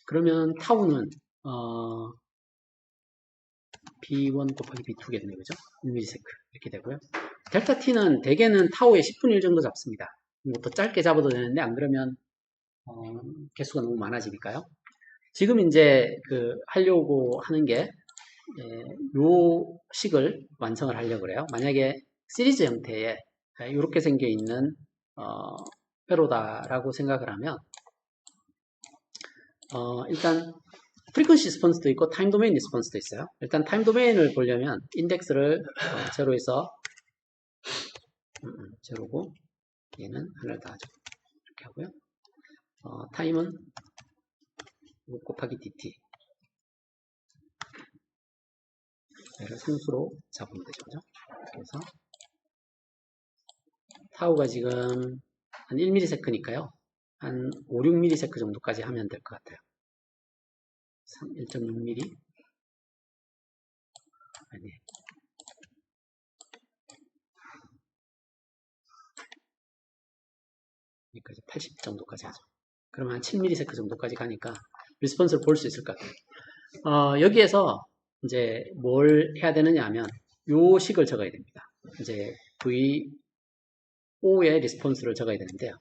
그러면 타우는 B1 곱하기 B2겠네요. 그죠? 1ms 이렇게 되고요. 델타 T는 대개는 타우의 10분의 1 정도 잡습니다. 뭐 더 짧게 잡아도 되는데 안 그러면 개수가 너무 많아지니까요. 지금 이제 하려고 하는 게 요 식을 완성을 하려고 그래요. 만약에 시리즈 형태의 이렇게 생겨 있는 회로다라고 생각을 하면 일단 프리퀀시 리스폰스도 있고 타임 도메인 리스폰스도 있어요. 일단 타임 도메인을 보려면 인덱스를 제로에서 제로고 얘는 하나를 다 하죠. 이렇게 하고요. 타임은 곱하기 dt 얘를 상수로 잡으면 되죠. 그죠? 그래서 타우가 지금 한 1ms니까요. 한 5, 6ms 정도까지 하면 될 것 같아요. 1.6mm 아니 여기까지 80 정도까지 하죠. 그러면 한 7ms 정도까지 가니까 리스폰스를 볼 수 있을 것 같아요. 여기에서 이제 뭘 해야 되느냐 하면 요 식을 적어야 됩니다. 이제 VO의 리스폰스를 적어야 되는데요.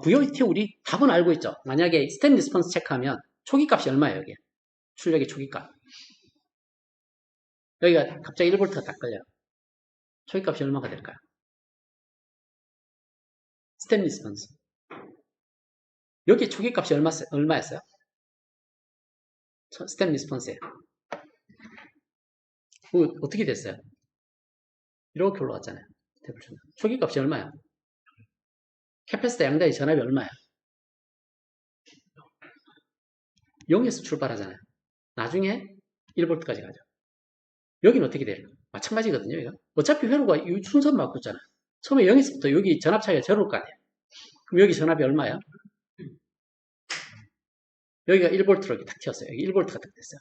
VOT 우리 답은 알고 있죠. 만약에 스텝 리스폰스 체크하면 초기값이 얼마예요? 여기 출력의 초기값. 여기가 갑자기 1V가 딱 걸려요. 초기값이 얼마가 될까요? 스텝 리스폰스. 여기 초기값이 얼마였어요? 스텝 리스폰스예요. 어떻게 됐어요? 이렇게 올라왔잖아요. 초기값이 얼마야? 캐패시터 양다의 전압이 얼마야? 0에서 출발하잖아요. 나중에 1V까지 가죠. 여기는 어떻게 돼요? 마찬가지거든요. 이거. 어차피 회로가 이 순서만 바꾸잖아요. 처음에 0에서부터 여기 전압 차이가 제로일 거 아니에요. 그럼 여기 전압이 얼마야? 여기가 1V로 이렇게 탁 튀었어요. 여기 1V가 딱 됐어요.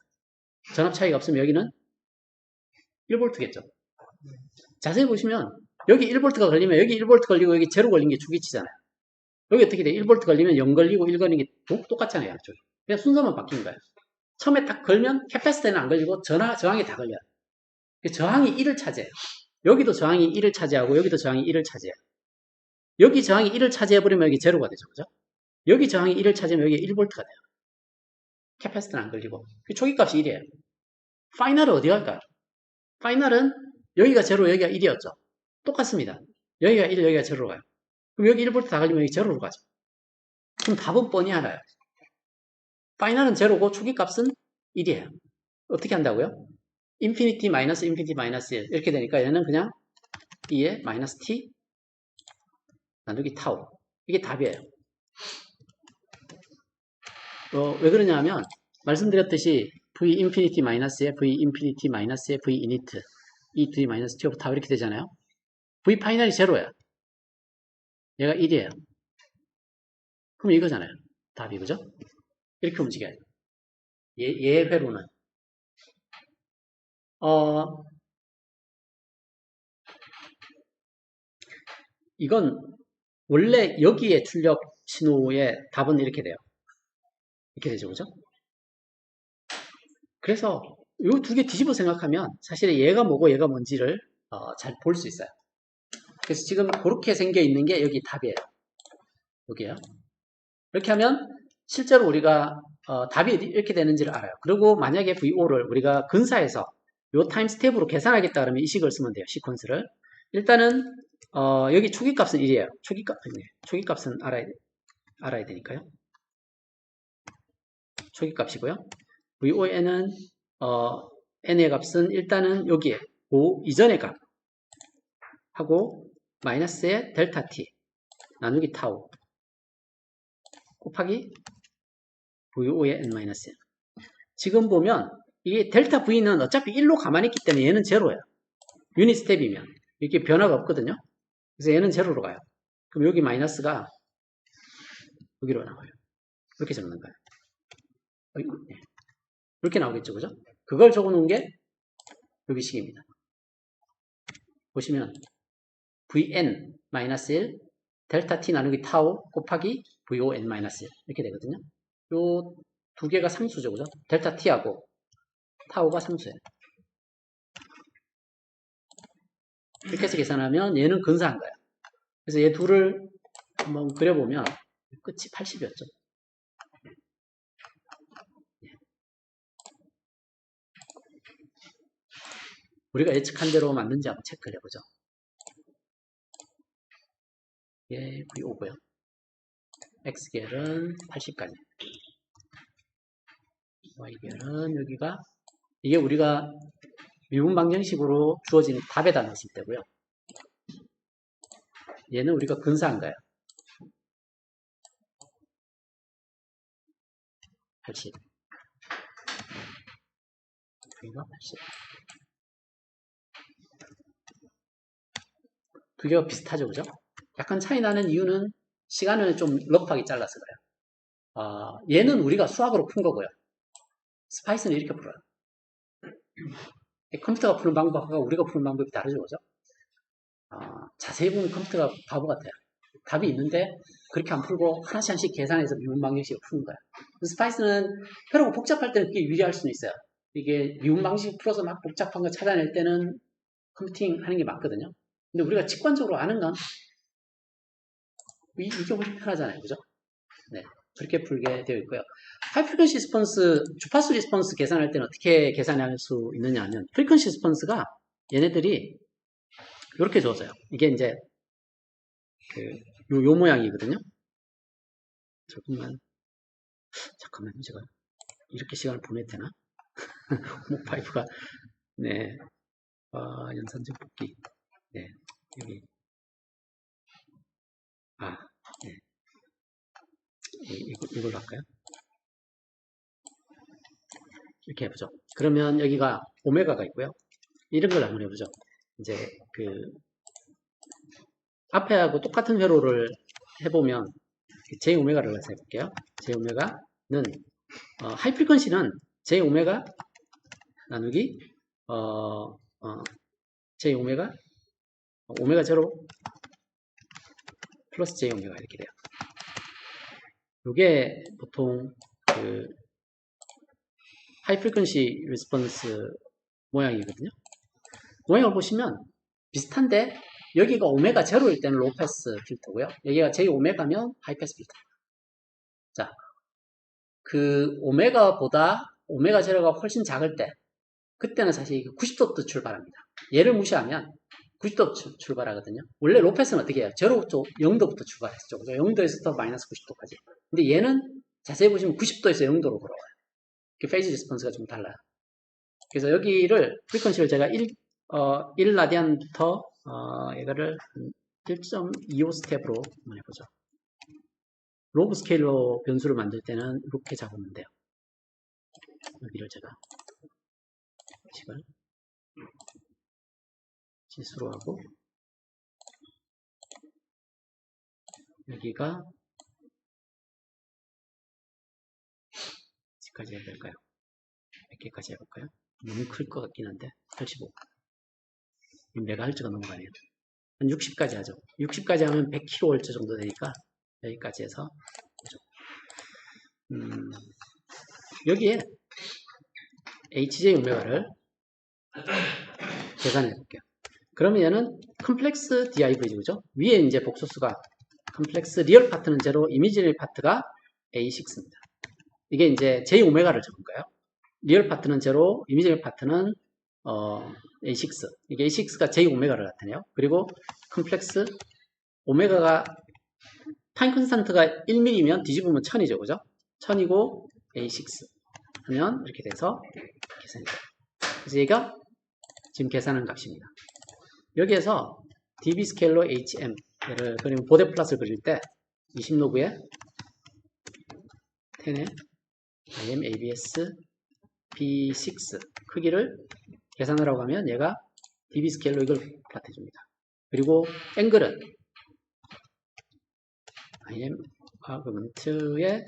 전압 차이가 없으면 여기는 1V겠죠. 자세히 보시면 여기 1V가 걸리면 여기 1V 걸리고 여기 제로 걸린 게 주기치잖아요. 여기 어떻게 돼? 1V 걸리면 0 걸리고 1 걸리는 게 똑같잖아요. 양쪽이. 그냥 순서만 바뀐 거예요. 처음에 딱 걸면 캐패시터는 안 걸리고 저항이 다 걸려요. 저항이 1을 차지해요. 여기도 저항이 1을 차지하고 여기도 저항이 1을 차지해요. 여기 저항이 1을 차지해버리면 여기 제로가 되죠. 그죠? 여기 저항이 1을 차지하면 여기 1V가 돼요. 캐패시터는 안 걸리고. 초기값이 1이에요. 파이널은 어디 갈까요? 파이널은 여기가 제로, 여기가 1이었죠. 똑같습니다. 여기가 1, 여기가 제로로 가요. 그럼 여기 1V 다 걸리면 여기 제로로 가죠. 그럼 답은 뻔히 알아요. 파이널은 제로고 초기값은 1이에요. 어떻게 한다고요? 인피니티 마이너스 인피니티 마이너스 1 이렇게 되니까 얘는 그냥 2에 마이너스 t 나누기 타우 이게 답이에요. 왜 그러냐 하면 말씀드렸듯이 v 인피니티 마이너스에 v 인피니티 마이너스에 v 이니트 이 둘이 마이너스 t 오브 타우 이렇게 되잖아요. v 파이널이 제로야. 얘가 1이에요. 그럼 이거잖아요. 답이 그죠? 이렇게 움직여야 돼요. 얘 회로는 이건 원래 여기에 출력 신호의 답은 이렇게 돼요. 이렇게 되죠. 그죠? 그래서 이 두 개 뒤집어 생각하면 사실 얘가 뭐고 얘가 뭔지를 잘 볼 수 있어요. 그래서 지금 그렇게 생겨 있는 게 여기 답이에요. 여기요. 이렇게 하면 실제로 우리가 답이 이렇게 되는지를 알아요. 그리고 만약에 VO를 우리가 근사해서 요 타임 스텝으로 계산하겠다 그러면 이 식을 쓰면 돼요. 시퀀스를. 일단은 여기 초기값은 1이에요. 초기값은 알아야 되니까요. 초기값이고요. VON은 n의 값은 일단은 여기에 이전의 값 하고 마이너스의 델타 t 나누기 타우 곱하기 VO의 n-1 지금 보면 이게 델타 V는 어차피 1로 가만히 있기 때문에 얘는 제로예요. 유닛 스텝이면 이렇게 변화가 없거든요. 그래서 얘는 제로로 가요. 그럼 여기 마이너스가 여기로 나와요. 이렇게 적는 거예요. 이렇게 나오겠죠. 그죠? 그걸 적어 놓은 게 여기 식입니다. 보시면 Vn-1 델타 t 나누기 타우 곱하기 VON-1 이렇게 되거든요. 요 두 개가 상수죠, 그죠? 델타 T하고 타우가 상수예요. 이렇게 해서 계산하면 얘는 근사한 거예요. 그래서 얘 둘을 한번 그려보면 끝이 80이었죠. 우리가 예측한 대로 맞는지 한번 체크를 해보죠. 얘 V5고요. X계열은 80까지. Y계열은 여기가, 이게 우리가 미분 방정식으로 주어진 답에다 넣었을 때고요. 얘는 우리가 근사한 거예요. 80. 여기가 80. 두 개가 비슷하죠, 그죠? 약간 차이 나는 이유는 시간을 좀 러프하게 잘라서 그래요. 얘는 우리가 수학으로 푼 거고요. 스파이스는 이렇게 풀어요. 컴퓨터가 푸는 방법과 우리가 푸는 방법이 다르죠, 그죠? 자세히 보면 컴퓨터가 바보 같아요. 답이 있는데 그렇게 안 풀고 하나씩 하나씩 계산해서 미분 방정식으로 푸는 거예요. 스파이스는 그러고 복잡할 때는 그게 유리할 수는 있어요. 이게 미분 방식 풀어서 막 복잡한 거 찾아낼 때는 컴퓨팅 하는 게 맞거든요. 근데 우리가 직관적으로 아는 건 이게 훨씬 편하잖아요, 그죠? 네, 그렇게 풀게 되어 있고요. 하이 프리퀀시 리스폰스, 주파수 리스폰스 계산할 때는 어떻게 계산할 수 있느냐 하면 프리퀀시 리스폰스가 얘네들이 이렇게 주어져요. 이게 이제 요 모양이거든요. 잠깐만요, 제가 이렇게 시간을 보내야 되나? 호모파이프가 네, 연산적 복귀, 네, 여기 네, 이걸로 할까요? 이렇게 해보죠. 그러면 여기가 오메가가 있고요. 이런 걸 한번 해보죠. 이제 앞에하고 똑같은 회로를 해보면 J오메가를 해서 해볼게요. J오메가는 하이 프리퀀시는 J오메가 나누기 J오메가 오메가 제로 플러스 J오메가 이렇게 돼요. 이게 보통 하이 프리퀀시 리스폰스 모양이거든요. 모양을 보시면 비슷한데 여기가 오메가 제로일 때는 로우 패스 필터고요. 여기가 J 오메가면 하이 패스 필터. 자, 오메가보다 오메가 제로가 훨씬 작을 때 그때는 사실 90도부터 출발합니다. 얘를 무시하면 90도 출발하거든요. 원래 로우 패스는 어떻게 해요? 제로 쪽 0도부터 출발했죠. 0도에서부터 마이너스 90도까지. 근데 얘는 자세히 보시면 90도에서 0도로 걸어와요. 페이즈 리스폰스가 좀 달라요. 그래서 여기를 프리퀀시를 제가 1라디안부터 이거를 1.25 스텝으로 한번 해보죠. 로그 스케일로 변수를 만들 때는 이렇게 잡으면 돼요. 여기를 제가 식을 지수로 하고 여기가 어디까지 해야 될까요? 몇 개까지 해볼까요? 너무 클 것 같긴 한데 85 메가헤르츠가 넘어가네요. 한 60까지 하죠. 60까지 하면 100kHz 정도 되니까 여기까지 해서 여기에 HJ 오메가를 계산해 볼게요. 그러면 얘는 컴플렉스 DIV죠, 그죠? 위에 이제 복소수가 컴플렉스 리얼 파트는 제로, 이미지널 파트가 A6입니다. 이게 이제 J 오메가를 적은 거예요. 리얼 파트는 제로, 이미지널 파트는 A6. 이게 A6가 J 오메가를 나타내요. 그리고 컴플렉스 오메가가 타임 컨스탄트가 1mm면 뒤집으면 1000이죠, 그죠? 1000이고 A6 하면 이렇게 돼서 계산이 돼요. 그래서 얘가 지금 계산한 값입니다. 여기에서 dB 스케일로 HM를 그리고 보데 플롯을 그릴 때 20로그에 10에 IM ABS B6 크기를 계산하라고 하면 얘가 dB 스케일로 이걸 플롯해 줍니다. 그리고 앵글은 IM 아그먼트의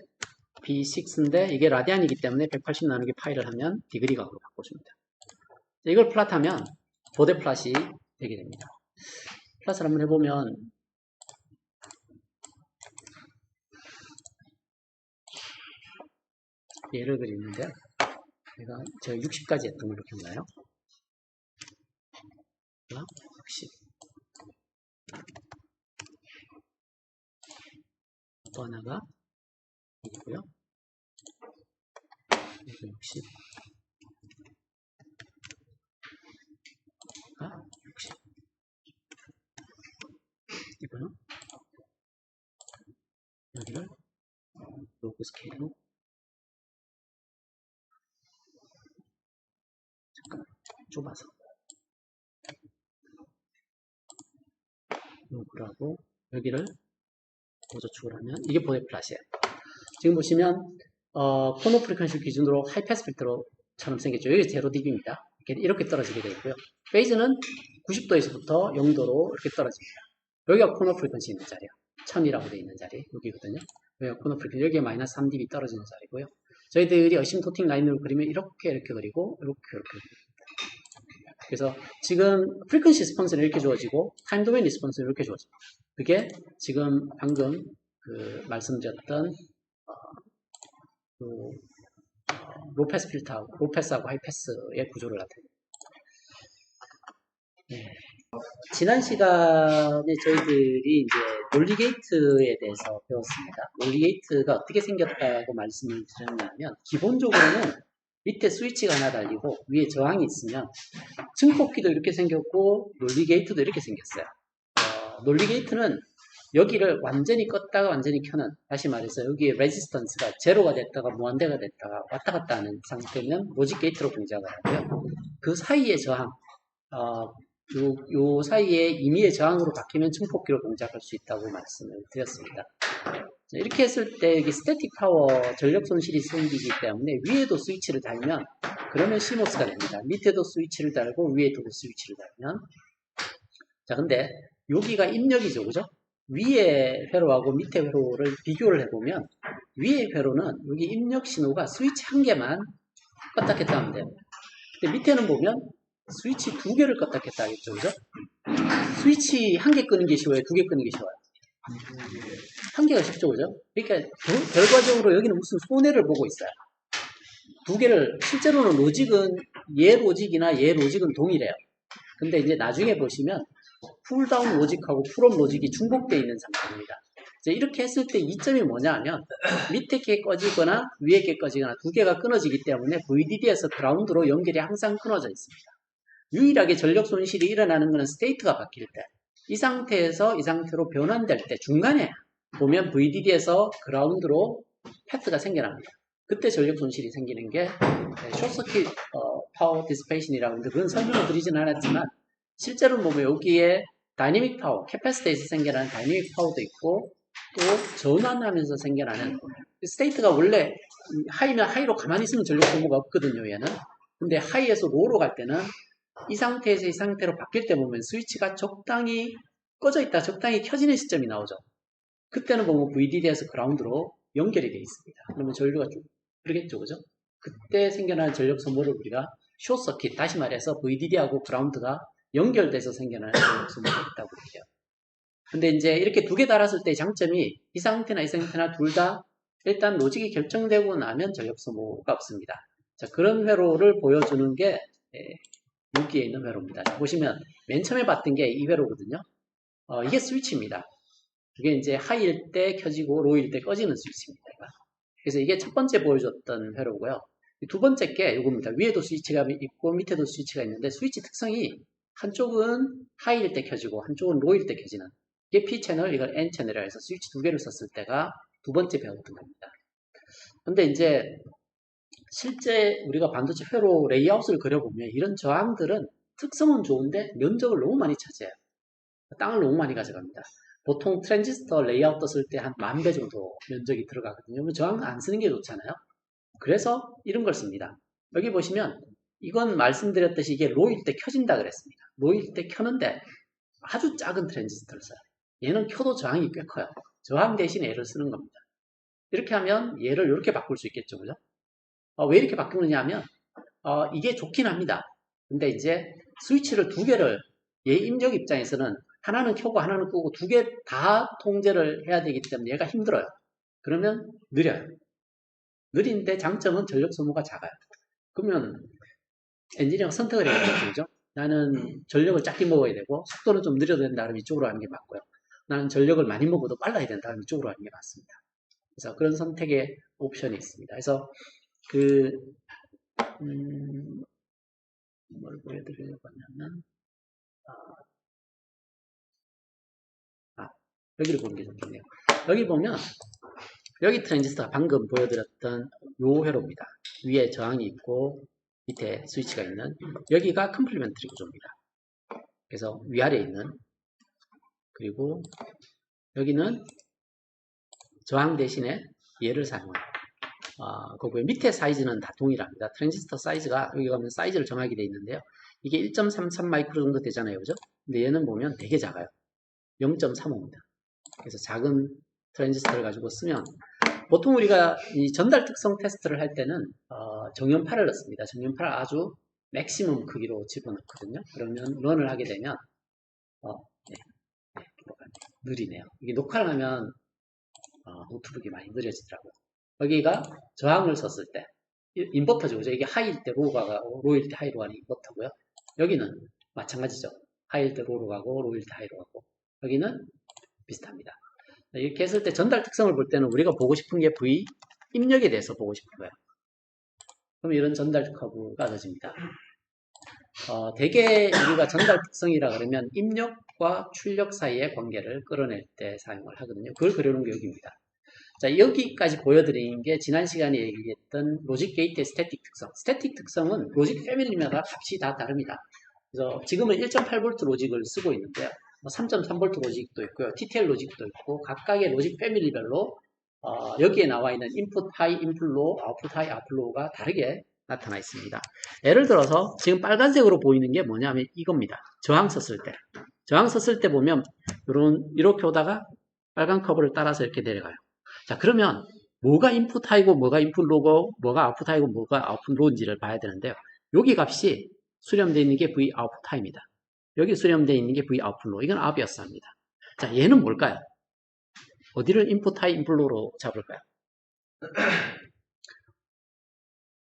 B6인데 이게 라디안이기 때문에 180 나누기 파이를 하면 디그리 각으로 바꿔줍니다. 이걸 플롯하면 보데 플롯이 되게 됩니다. 플롯을 한번 해보면 예를 그리는데요. 제가 60까지 했던 걸로 기억나요? 60. 또 하나가 이고요. 60. 60. 이고요. 여기를 로그 스케일로 잠깐 좁아서 로그라고 여기를 고저축을 하면 이게 보드 플랫이에요. 지금 보시면 코너 프리퀀시 기준으로 하이패스 필터처럼 생겼죠. 여기 0dB입니다. 이렇게 떨어지게 되어 있고요. 페이즈는 90도에서부터 0도로 이렇게 떨어집니다. 여기가 코너 프리퀀시 있는 자리야. 1000이라고 되어 있는 자리 여기거든요. 여기가 코너 프리퀀시, 여기가 마이너스 3dB 떨어지는 자리고요. 저희들이 어심토팅 라인으로 그리면 이렇게 그리고 이렇게 그립니다. 그래서 지금 프리퀀시 리스폰스는 이렇게 주어지고 타임 도메인 리스폰스는 이렇게 주어집니다. 그게 지금 방금 말씀드렸던 로패스 필터, 로패스하고 하이패스의 구조를 나타냅니다. 네. 지난 시간에 저희들이 이제 논리게이트에 대해서 배웠습니다. 논리게이트가 어떻게 생겼다고 말씀을 드렸냐면 기본적으로는 밑에 스위치가 하나 달리고 위에 저항이 있으면 증폭기도 이렇게 생겼고 논리게이트도 이렇게 생겼어요. 논리게이트는 여기를 완전히 껐다가 완전히 켜는, 다시 말해서 여기에 레지스턴스가 제로가 됐다가 무한대가 됐다가 왔다 갔다 하는 상태면 로직 게이트로 동작을 하고요. 그 사이의 저항, 요 사이에 임의의 저항으로 바뀌면 증폭기로 동작할 수 있다고 말씀을 드렸습니다. 이렇게 했을 때 여기 스태틱 파워 전력 손실이 생기기 때문에 위에도 스위치를 달면 그러면 CMOS가 됩니다. 밑에도 스위치를 달고 위에도 스위치를 달면. 자, 근데 여기가 입력이죠, 그죠? 위에 회로하고 밑에 회로를 비교를 해보면 위에 회로는 여기 입력 신호가 스위치 한 개만 껐다 켰다 하면 돼요. 근데 밑에는 보면 스위치 두 개를 껐다 켰다 하겠죠, 그죠? 스위치 한 개 끄는 게 쉬워요? 두 개 끄는 게 쉬워요? 한 개가 쉽죠, 그죠? 그러니까 결과적으로 여기는 무슨 손해를 보고 있어요. 두 개를, 실제로는 로직은 얘 로직이나 얘 로직은 동일해요. 근데 이제 나중에 보시면 쿨다운 로직하고 풀업 로직이 중복되어 있는 상태입니다. 이렇게 했을 때 이점이 뭐냐 하면 밑에 게 꺼지거나 위에 게 꺼지거나 두 개가 끊어지기 때문에 VDD에서 그라운드로 연결이 항상 끊어져 있습니다. 유일하게 전력 손실이 일어나는 것은 스테이트가 바뀔 때, 이 상태에서 이 상태로 변환될 때 중간에 보면 VDD에서 그라운드로 패트가 생겨납니다. 그때 전력 손실이 생기는 게 숏서킷 파워 디스페이션이라고 하는데 그건 설명을 드리진 않았지만 실제로 보면 여기에 다이내믹 파워, 캐패시티에서 생겨나는 다이내믹 파워도 있고 또 전환하면서 생겨나는 스테이트가 원래 하이면 하이로 가만히 있으면 전력 소모가 없거든요, 얘는. 근데 하이에서 로우로 갈 때는 이 상태에서 이 상태로 바뀔 때 보면 스위치가 적당히 꺼져 있다, 적당히 켜지는 시점이 나오죠. 그때는 보면 VDD에서 그라운드로 연결이 되어 있습니다. 그러면 전류가 쭉 그러겠죠, 그죠? 그때 생겨나는 전력 소모를 우리가 숏서킷, 다시 말해서 VDD하고 그라운드가 연결돼서 생겨나는 전력 소모가 있다고 해요. 근데 이제 이렇게 두 개 달았을 때 장점이 이 상태나 이 상태나 둘 다 일단 로직이 결정되고 나면 전력 소모가 없습니다. 자, 그런 회로를 보여주는 게 여기에 있는 회로입니다. 자, 보시면 맨 처음에 봤던 게 이 회로거든요. 이게 스위치입니다. 이게 이제 하이일 때 켜지고 로우일 때 꺼지는 스위치입니다. 그래서 이게 첫 번째 보여줬던 회로고요. 두 번째 게 이겁니다. 위에도 스위치가 있고 밑에도 스위치가 있는데 스위치 특성이 한쪽은 하이일 때 켜지고 한쪽은 로우일 때 켜지는, 이게 P채널, 이걸 N채널이라 해서 스위치 두 개를 썼을 때가 두 번째 배웠던 겁니다. 근데 이제 실제 우리가 반도체 회로 레이아웃을 그려보면 이런 저항들은 특성은 좋은데 면적을 너무 많이 차지해요. 땅을 너무 많이 가져갑니다. 보통 트랜지스터 레이아웃 떴을 때 한 10,000배 정도 면적이 들어가거든요. 저항 안 쓰는 게 좋잖아요. 그래서 이런 걸 씁니다. 여기 보시면 이건 말씀드렸듯이 이게 로일 때 켜진다 그랬습니다. 로일 때 켜는데 아주 작은 트랜지스터를 써요. 얘는 켜도 저항이 꽤 커요. 저항 대신에 얘를 쓰는 겁니다. 이렇게 하면 얘를 이렇게 바꿀 수 있겠죠, 그죠? 왜 이렇게 바꾸느냐 하면 이게 좋긴 합니다. 근데 이제 스위치를 두 개를 얘 입력 입장에서는 하나는 켜고 하나는 끄고 두 개 다 통제를 해야 되기 때문에 얘가 힘들어요. 그러면 느려요. 느린데 장점은 전력 소모가 작아요. 그러면 엔지니어가 선택을 해야 되는 거죠. 나는 전력을 작게 먹어야 되고 속도는 좀 느려도 된다 그러면 이쪽으로 하는 게 맞고요. 나는 전력을 많이 먹어도 빨라야 된다 그러면 이쪽으로 하는 게 맞습니다. 그래서 그런 선택의 옵션이 있습니다. 그래서 그 뭘 보여드리려고 하냐면 여기를 보는 게 좋겠네요. 여기 보면 여기 트랜지스터가 방금 보여드렸던 요 회로입니다. 위에 저항이 있고 밑에 스위치가 있는 여기가 컴플리멘터리 구조입니다. 그래서 위아래에 있는 그리고 여기는 저항 대신에 얘를 사용하는 거고요. 밑에 사이즈는 다 동일합니다. 트랜지스터 사이즈가 여기 가면 사이즈를 정하게 되어 있는데요. 이게 1.33 마이크로 정도 되잖아요. 그죠? 근데 얘는 보면 되게 작아요. 0.35입니다. 그래서 작은 트랜지스터를 가지고 쓰면 보통 우리가 이 전달 특성 테스트를 할 때는 정연파를 넣습니다. 정연파를 아주 맥시멈 크기로 집어넣거든요. 그러면 런을 하게 되면 느리네요. 이게 녹화를 하면 노트북이 많이 느려지더라고요. 여기가 저항을 썼을 때 인버터죠. 그죠? 이게 하이일 때 로우가 가고 로우일 때 하이로 가는 인버터고요. 여기는 마찬가지죠. 하이일 때 로우로 가고 로우일 때 하이로 가고 여기는 비슷합니다. 이렇게 했을 때 전달 특성을 볼 때는 우리가 보고 싶은 게 V 입력에 대해서 보고 싶은 거예요. 그럼 이런 전달 커브가 넣어집니다. 대개 우리가 전달 특성이라 그러면 입력과 출력 사이의 관계를 끌어낼 때 사용을 하거든요. 그걸 그려놓은 게 여기입니다. 자, 여기까지 보여드린 게 지난 시간에 얘기했던 로직 게이트의 스태틱 특성. 스태틱 특성은 로직 패밀리마다 값이 다 다릅니다. 그래서 지금은 1.8V 로직을 쓰고 있는데요. 3.3V 로직도 있고요. TTL 로직도 있고 각각의 로직 패밀리별로 여기에 나와 있는 인풋 하이, 인풋 로우, 아웃풋 하이, 아웃풋 로우가 다르게 나타나 있습니다. 예를 들어서 지금 빨간색으로 보이는 게 뭐냐면 이겁니다. 저항 썼을 때. 저항 썼을 때 보면 이렇게 오다가 빨간 커브를 따라서 이렇게 내려가요. 자, 그러면 뭐가 인풋 하이고 뭐가 인풋 로우고 뭐가 아웃풋 하이고 뭐가 아웃풋 로우인지를 봐야 되는데요. 여기 값이 수렴되어 있는 게 V 아웃풋 하이입니다. 여기 수렴되어 있는 게 V 아웃풋 로우. 이건 아비어스입니다. 자, 얘는 뭘까요? 어디를 인풋 하이, 인풋 로우로 잡을까요?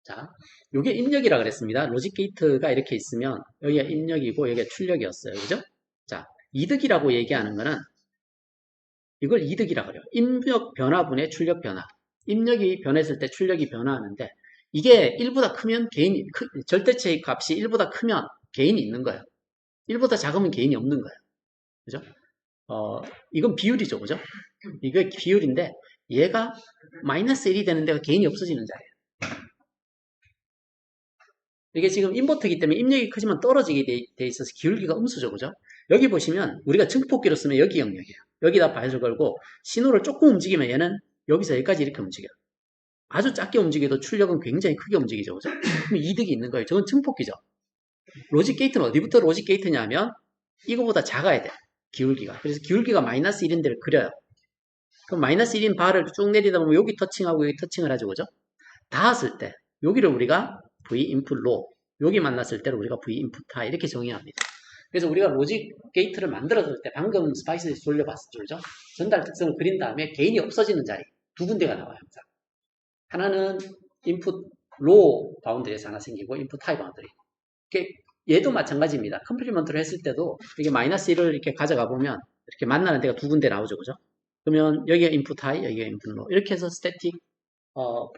자, 요게 입력이라 그랬습니다. 로직 게이트가 이렇게 있으면 여기가 입력이고 여기가 출력이었어요. 그죠? 자, 이득이라고 얘기하는 거는 이걸 이득이라 그래요. 입력 변화분의 출력 변화. 입력이 변했을 때 출력이 변화하는데 이게 1보다 크면 개인이 절대체의 값이 1보다 크면 개인이 있는 거예요. 1보다 작으면 개인이 없는 거예요. 그죠? 이건 비율이죠. 그죠? 이게 비율인데 얘가 마이너스 1이 되는 데가 개인이 없어지는 자리예요. 이게 지금 인버터이기 때문에 입력이 크지만 떨어지게 돼 있어서 기울기가 음수죠. 그죠? 여기 보시면 우리가 증폭기로 쓰면 여기 영역이에요. 여기다 바이를 걸고 신호를 조금 움직이면 얘는 여기서 여기까지 이렇게 움직여요. 아주 작게 움직여도 출력은 굉장히 크게 움직이죠. 그죠? 그럼 이득이 있는 거예요. 저건 증폭기죠. 로직 게이트는 어디부터 로직 게이트냐면 이거보다 작아야 돼요. 기울기가. 그래서 기울기가 마이너스 1인 데를 그려요. 그럼 마이너스 1인 바를 쭉 내리다 보면 여기 터칭하고 여기 터칭을 하죠. 그죠? 닿았을 때 여기를 우리가 V 인풋 로 여기 만났을 때를 우리가 V 인풋 하이 이렇게 정의합니다. 그래서 우리가 로직 게이트를 만들었을 때 방금 스파이스에서 돌려봤었죠. 그죠? 전달 특성을 그린 다음에 개인이 없어지는 자리 두 군데가 나와요. 항상. 하나는 인풋 로 바운드리에서 하나 생기고 인풋 하이 바운드리. 얘도 마찬가지입니다. 컴플리먼트를 했을 때도 이게 마이너스 1을 이렇게 가져가 보면 이렇게 만나는 데가 두 군데 나오죠. 그죠? 그러면 여기가 인풋 하이, 여기가 인풋 로 이렇게 해서 스태틱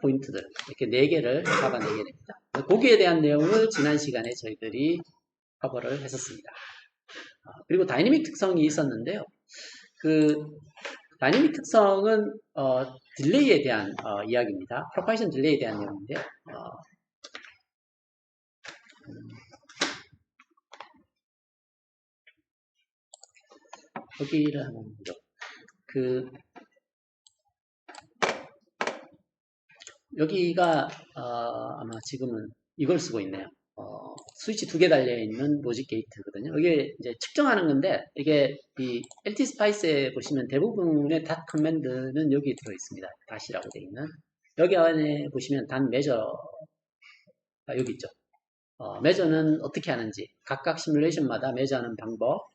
포인트들 이렇게 4개를 잡아내게 됩니다. 거기에 대한 내용을 지난 시간에 저희들이 커버를 했었습니다. 그리고 다이내믹 특성이 있었는데요. 그 다이내믹 특성은 딜레이에 대한 이야기입니다. 프로파게이션 딜레이에 대한 내용인데요. 여기를 한번 보죠. 여기가 아마 지금은 이걸 쓰고 있네요. 스위치 2개 달려있는 로직 게이트거든요. 이게 이제 측정하는 건데, 이게 이 LT 스파이스에 보시면 대부분의 닷 커맨드는 여기 들어있습니다. 닷이라고 되어 있는. 여기 안에 보시면 닷 메저가 여기 있죠. 메저는 어떻게 하는지, 각각 시뮬레이션마다 메저하는 방법,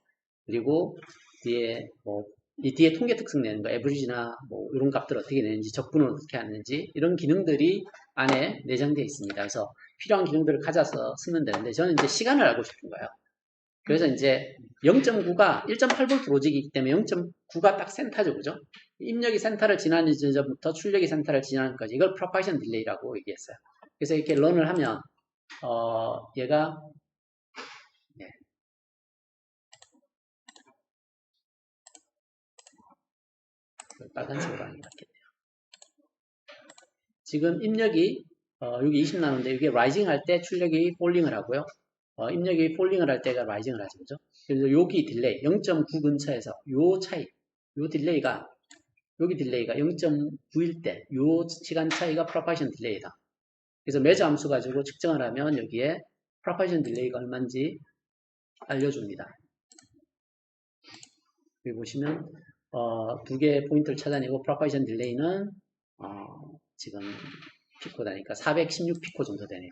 그리고 뒤에 뭐 이 뒤에 통계 특성 내는 거, 에브리지나 뭐 이런 값들 어떻게 내는지, 적분을 어떻게 하는지 이런 기능들이 안에 내장되어 있습니다. 그래서 필요한 기능들을 가져서 쓰면 되는데 저는 이제 시간을 알고 싶은 거예요. 그래서 이제 0.9가 1.8V 로직이기 때문에 0.9가 딱 센터죠, 그죠? 입력이 센터를 지나는 지점부터 출력이 센터를 지나는 까지 이걸 propagation delay라고 얘기했어요. 그래서 이렇게 런을 하면 얘가 네. 빨간색으로 하는 게 낫겠네요. 지금 입력이 여기 20 나오는데 이게 라이징 할 때 출력이 폴링을 하고요. 입력이 폴링을 할 때가 라이징을 하죠, 그죠? 그래서 여기 딜레이 0.9 근처에서 요 차이, 요 딜레이가 여기 딜레이가 0.9일 때 요 시간 차이가 propagation 딜레이다. 그래서 매저 함수 가지고 측정을 하면 여기에 propagation 딜레이가 얼마인지 알려줍니다. 여기 보시면 두 개의 포인트를 찾아내고 propagation 딜레이는 지금 피코다니까 416 피코 정도 되네요.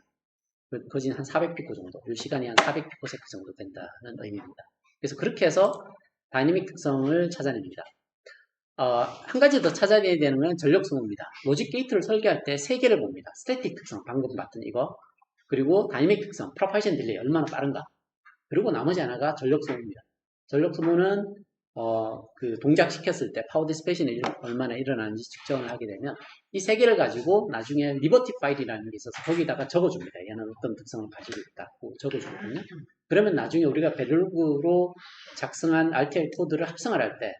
거진 한 400피코 정도, 이 시간이 한 400피코세컨 정도 된다는 의미입니다. 그래서 그렇게 해서 다이내믹 특성을 찾아냅니다. 한 가지 더 찾아내야 되는 건 전력 소모입니다. 로직 게이트를 설계할 때 세 개를 봅니다. 스태틱 특성, 방금 봤던 이거, 그리고 다이내믹 특성, propagation 딜레이 얼마나 빠른가, 그리고 나머지 하나가 전력 소모입니다. 전력 소모는 그 동작시켰을 때 파워 디스패션이 얼마나 일어나는지 측정을 하게 되면 이 세 개를 가지고 나중에 리버티 파일이라는 게 있어서 거기다가 적어줍니다. 얘는 어떤 특성을 가지고 있다고 적어주거든요. 그러면 나중에 우리가 베를로그로 작성한 RTL 코드를 합성을 할 때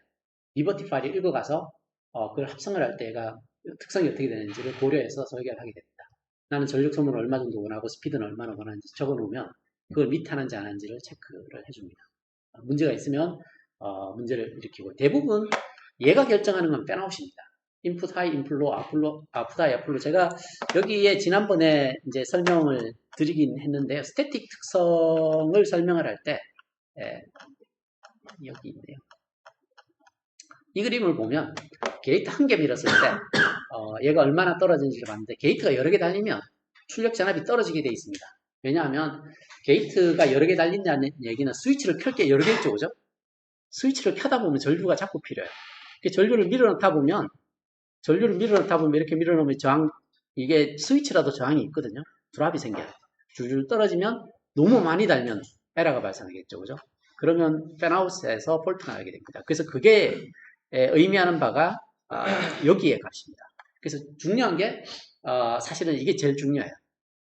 리버티 파일을 읽어가서 그걸 합성을 할 때 얘가 특성이 어떻게 되는지를 고려해서 설계를 하게 됩니다. 나는 전력 소모를 얼마 정도 원하고 스피드는 얼마나 원하는지 적어놓으면 그걸 미트하는지 안 하는지를 체크를 해줍니다. 문제가 있으면 문제를 일으키고, 대부분 얘가 결정하는 건 빼나웃입니다. 인풋 하이, 인풋 로우, 아웃풋 하이, 아웃풋 로우. 제가 여기에 지난번에 이제 설명을 드리긴 했는데요. 스태틱 특성을 설명을 할 때 여기 있네요. 이 그림을 보면 게이트 한 개 밀었을 때 얘가 얼마나 떨어지는지를 봤는데 게이트가 여러 개 달리면 출력 전압이 떨어지게 되어 있습니다. 왜냐하면 게이트가 여러 개 달린다는 얘기는 스위치를 켤 게 여러 개 있죠, 그죠? 스위치를 켜다 보면 전류가 자꾸 필요해요. 전류를 밀어넣다 보면 이렇게 밀어넣으면 이게 스위치라도 저항이 있거든요. 드랍이 생겨요. 줄줄 떨어지면 너무 많이 달면 에러가 발생하겠죠, 그죠? 그러면 팬아웃에서 폴트가 나게 됩니다. 그래서 그게 의미하는 바가 여기에 값입니다. 그래서 중요한 게 사실은 이게 제일 중요해요.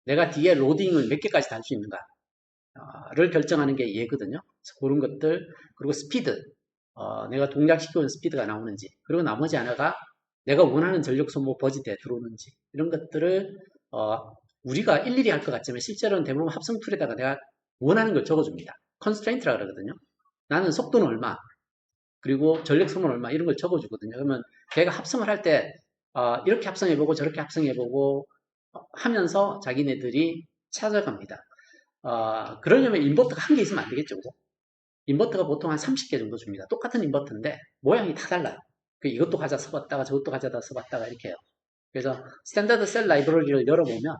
내가 뒤에 로딩을 몇 개까지 달 수 있는가를 결정하는 게 얘거든요. 그런 것들, 그리고 스피드, 내가 동작시키는 스피드가 나오는지, 그리고 나머지 하나가 내가 원하는 전력 소모 버짓에 들어오는지, 이런 것들을 우리가 일일이 할 것 같지만 실제로는 대부분 합성 툴에다가 내가 원하는 걸 적어줍니다. 컨스트레인트라 그러거든요. 나는 속도는 얼마, 그리고 전력 소모는 얼마, 이런 걸 적어주거든요. 그러면 걔가 합성을 할 때 이렇게 합성해보고 저렇게 합성해보고 하면서 자기네들이 찾아갑니다. 그러려면 인버터가 한 개 있으면 안 되겠죠, 그죠? 인버터가 보통 한 30개 정도 줍니다. 똑같은 인버터인데 모양이 다 달라요. 이것도 가져다 써봤다가 저것도 가져다 써봤다가 이렇게 해요. 그래서 스탠다드 셀 라이브러리를 열어보면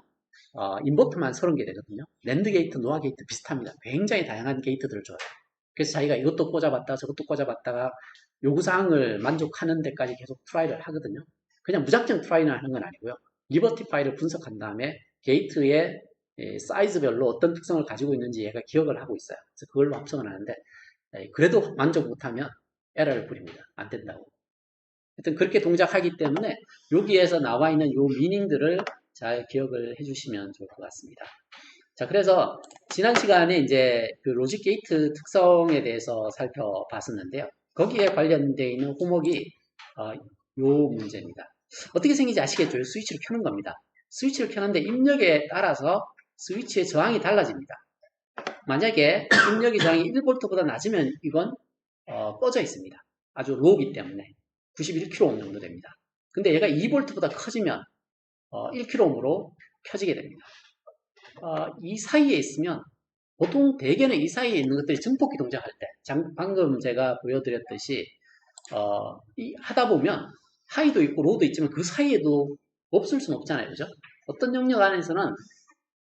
인버터만 30개 되거든요. 랜드 게이트, 노아 게이트 비슷합니다. 굉장히 다양한 게이트들을 줘요. 그래서 자기가 이것도 꽂아봤다가 저것도 꽂아봤다가 요구사항을 만족하는 데까지 계속 트라이를 하거든요. 그냥 무작정 트라이를 하는 건 아니고요. 리버티 파일을 분석한 다음에 게이트의 사이즈별로 어떤 특성을 가지고 있는지 얘가 기억을 하고 있어요. 그래서 그걸로 합성을 하는데 그래도 만족 못하면 에러를 부립니다. 안 된다고. 하여튼 그렇게 동작하기 때문에 여기에서 나와 있는 요 미닝들을 잘 기억을 해주시면 좋을 것 같습니다. 자, 그래서 지난 시간에 이제 그 로직 게이트 특성에 대해서 살펴봤었는데요. 거기에 관련되어 있는 호목이 요 문제입니다. 어떻게 생긴지 아시겠죠? 스위치를 켜는 겁니다. 스위치를 켜는데 입력에 따라서 스위치의 저항이 달라집니다. 만약에 입력의 저항이 1V보다 낮으면 이건 꺼져 있습니다. 아주 로우기 때문에 91kΩ 정도 됩니다. 근데 얘가 2V보다 커지면 1kΩ으로 켜지게 됩니다. 이 사이에 있으면 보통 대개는 이 사이에 있는 것들이 증폭기 동작할 때 방금 제가 보여드렸듯이 하다 보면 하이도 있고 로우도 있지만 그 사이에도 없을 수는 없잖아요, 그죠? 어떤 영역 안에서는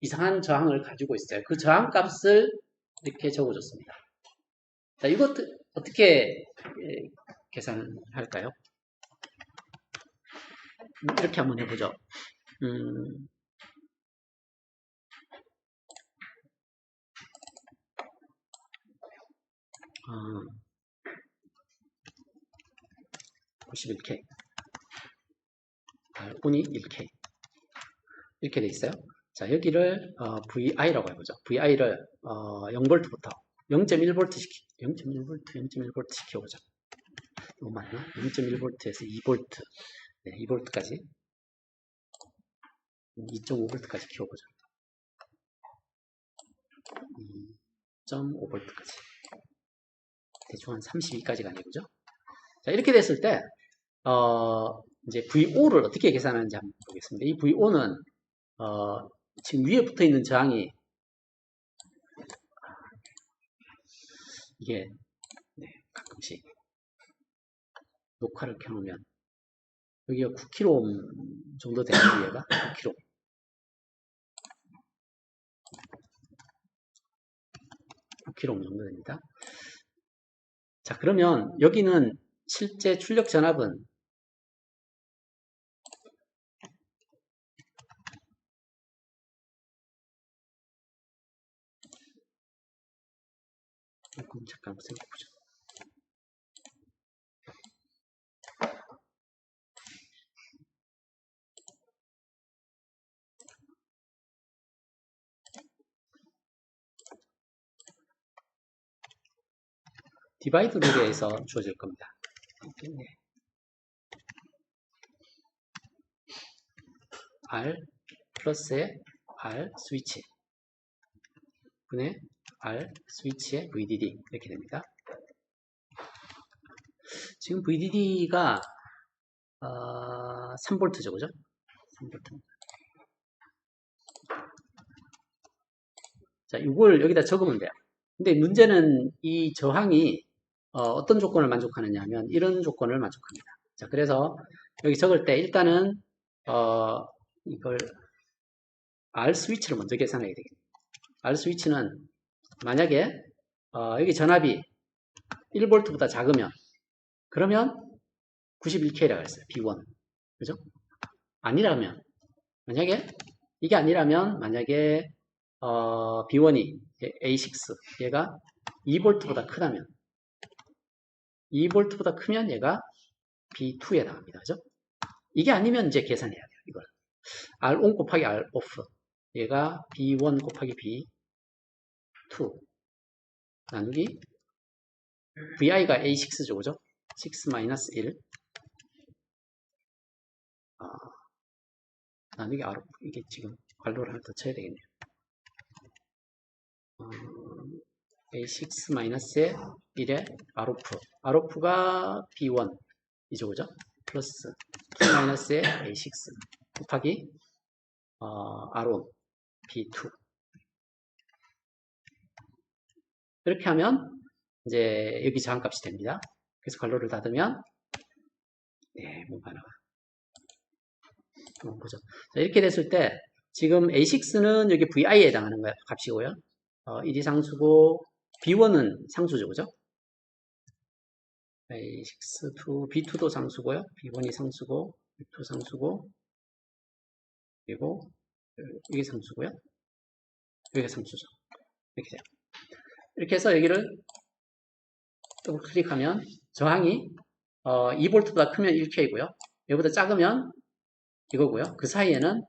이상한 저항을 가지고 있어요. 그 저항 값을 이렇게 적어줬습니다. 자, 이것 어떻게 계산을 할까요? 이렇게 한번 해보죠. 어, 91K 운이 1K 이렇게 돼 있어요. 자, 여기를 VI라고 해보죠. VI를 0V부터 0.1V 시켜보죠. 너무 맞나? 0.1V에서 2V, 네, 2V까지 2.5V까지 키워보죠. 2.5V까지 대충 한 32까지 가네요. 그죠? 자, 이렇게 됐을 때 이제 VO를 어떻게 계산하는지 한번 보겠습니다. 이 VO는 지금 위에 붙어 있는 저항이 이게 가끔씩 녹화를 켜놓으면 여기가 9kΩ 정도 되는 얘가 9kΩ 9kΩ 정도 됩니다. 자, 그러면 여기는 실제 출력 전압은 잠깐 생각해보죠. 디바이드 룰에서 주어질 겁니다. R 플러스의 R 스위치 분의 R 스위치의 VDD 이렇게 됩니다. 지금 VDD가 3V죠, 그죠? 3V. 자, 이걸 여기다 적으면 돼요. 근데 문제는 이 저항이 어떤 조건을 만족하느냐 하면 이런 조건을 만족합니다. 자, 그래서 여기 적을 때 일단은 이걸 R 스위치를 먼저 계산해야 되겠네요. R 스위치는 만약에 여기 전압이 1V보다 작으면 그러면 91K라고 했어요. B1. 그죠? 아니라면 만약에 이게 아니라면 만약에 B1이 A6 얘가 2V보다 크다면 2V보다 크면 얘가 B2에 해당합니다. 그죠? 이게 아니면 이제 계산해야 돼요. 이걸 R on 곱하기 R off 얘가 B1 곱하기 B2 나누기 VI가 A6죠. 그죠? 6-1 나누기 R off 이게 지금 괄호를 하나 더 쳐야 되겠네요. A6-의 1에 R off R off가 B1 이죠. 그죠? 플러스 2-의 A6 곱하기 R on B2 이렇게 하면 이제 여기 저항값이 됩니다. 그래서 괄호를 닫으면 네, 뭐가 나와. 한번 보죠. 자, 이렇게 됐을 때 지금 A6는 여기 VI에 해당하는 거야, 값이고요. 1이 상수고 B1은 상수죠. 그죠? A6, B2도 상수고요. B1이 상수고 B2 상수고 그리고 이게 상수고요. 여기가 상수죠. 이렇게 돼요. 이렇게 해서 여기를 더블 클릭하면 저항이 2V보다 크면 1K고요. 여기보다 작으면 이거고요. 그 사이에는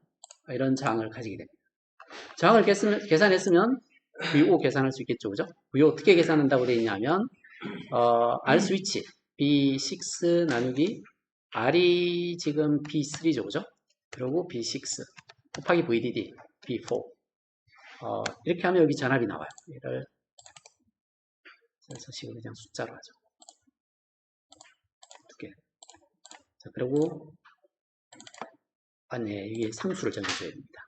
이런 저항을 가지게 됩니다. 저항을 계산했으면 VO 계산할 수 있겠죠. 그죠? VO 어떻게 계산한다고 되어 있냐면 R 스위치 B6 나누기 R이 지금 B3죠. 그죠? 그리고 B6 곱하기 VDD B4 이렇게 하면 여기 전압이 나와요. 얘를 서식을 그냥 숫자로 하죠. 두 개. 자, 그리고 네, 이게 상수를 정해줘야 됩니다.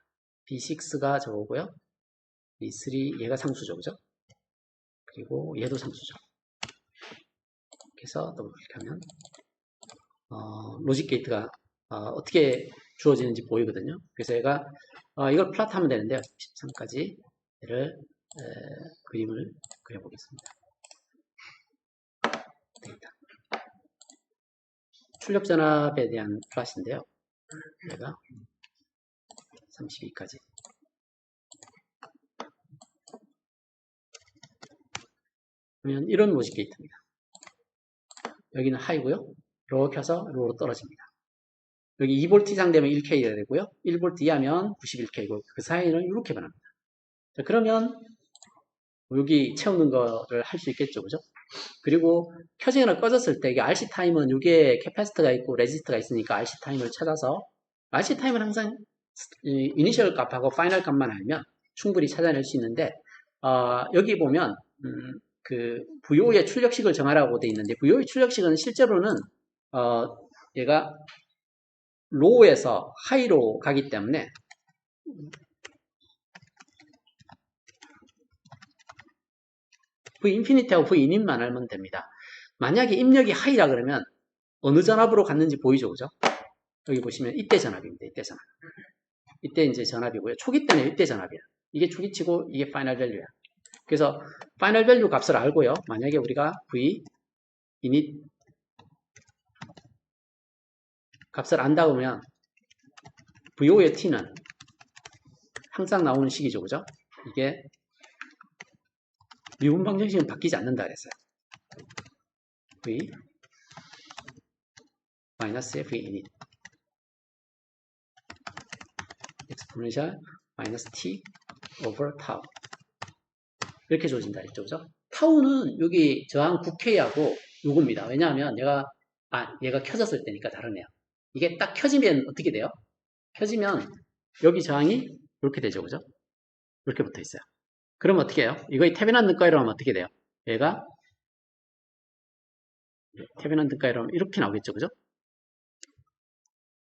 B6가 저거고요. B3 얘가 상수죠. 그죠? 그리고 얘도 상수죠. 그래서 더블 클릭하면 로직 게이트가 어떻게 주어지는지 보이거든요. 그래서 얘가 이걸 플랫하면 되는데요. 13까지 얘를 그림을 그려보겠습니다. 됐다. 출력 전압에 대한 플롯인데요. 얘가 32까지. 그러면 이런 로직 게이트입니다. 여기는 하이고요. 이렇게 해서 로로 떨어집니다. 여기 2V 이상 되면 1K가 되고요. 1V 이하면 91K고 그 사이는 이렇게 변합니다. 자, 그러면 여기 채우는 거를 할 수 있겠죠, 그죠? 그리고 켜지거나 꺼졌을 때 이게 RC 타임은 이게 캐패시터가 있고 레지스터가 있으니까 RC 타임을 찾아서 RC 타임은 항상 이니셜 값하고 파이널 값만 알면 충분히 찾아낼 수 있는데 여기 보면 그 VO의 출력식을 정하라고 돼 있는데 VO의 출력식은 실제로는 얘가 로우에서 하이로 가기 때문에 V 인피니티하고 V 이닛만 알면 됩니다. 만약에 입력이 하이라 그러면 어느 전압으로 갔는지 보이죠, 그죠? 여기 보시면 이때 전압입니다. 이때 전압. 이때 이제 전압이고요. 초기 때는 이때 전압이야. 이게 초기치고 이게 파이널 밸류야. 그래서 파이널 밸류 값을 알고요. 만약에 우리가 V init 값을 안다 보면 VO의 T는 항상 나오는 식이죠, 그죠? 이게 미분 방정식은 바뀌지 않는다 그랬어요. V 마이너스 V init exponential 마이너스 T over tau 이렇게 주어진다 했죠, 그죠? 타우는 여기 저항 9K하고 요겁니다. 왜냐하면 얘가 켜졌을 때니까 다르네요. 이게 딱 켜지면 어떻게 돼요? 켜지면 여기 저항이 이렇게 되죠, 그죠? 이렇게 붙어 있어요. 그럼 어떻게 해요? 이거 테베난 등가이로 하면 어떻게 돼요? 얘가 테베난 등가이로 하면 이렇게 나오겠죠, 그죠?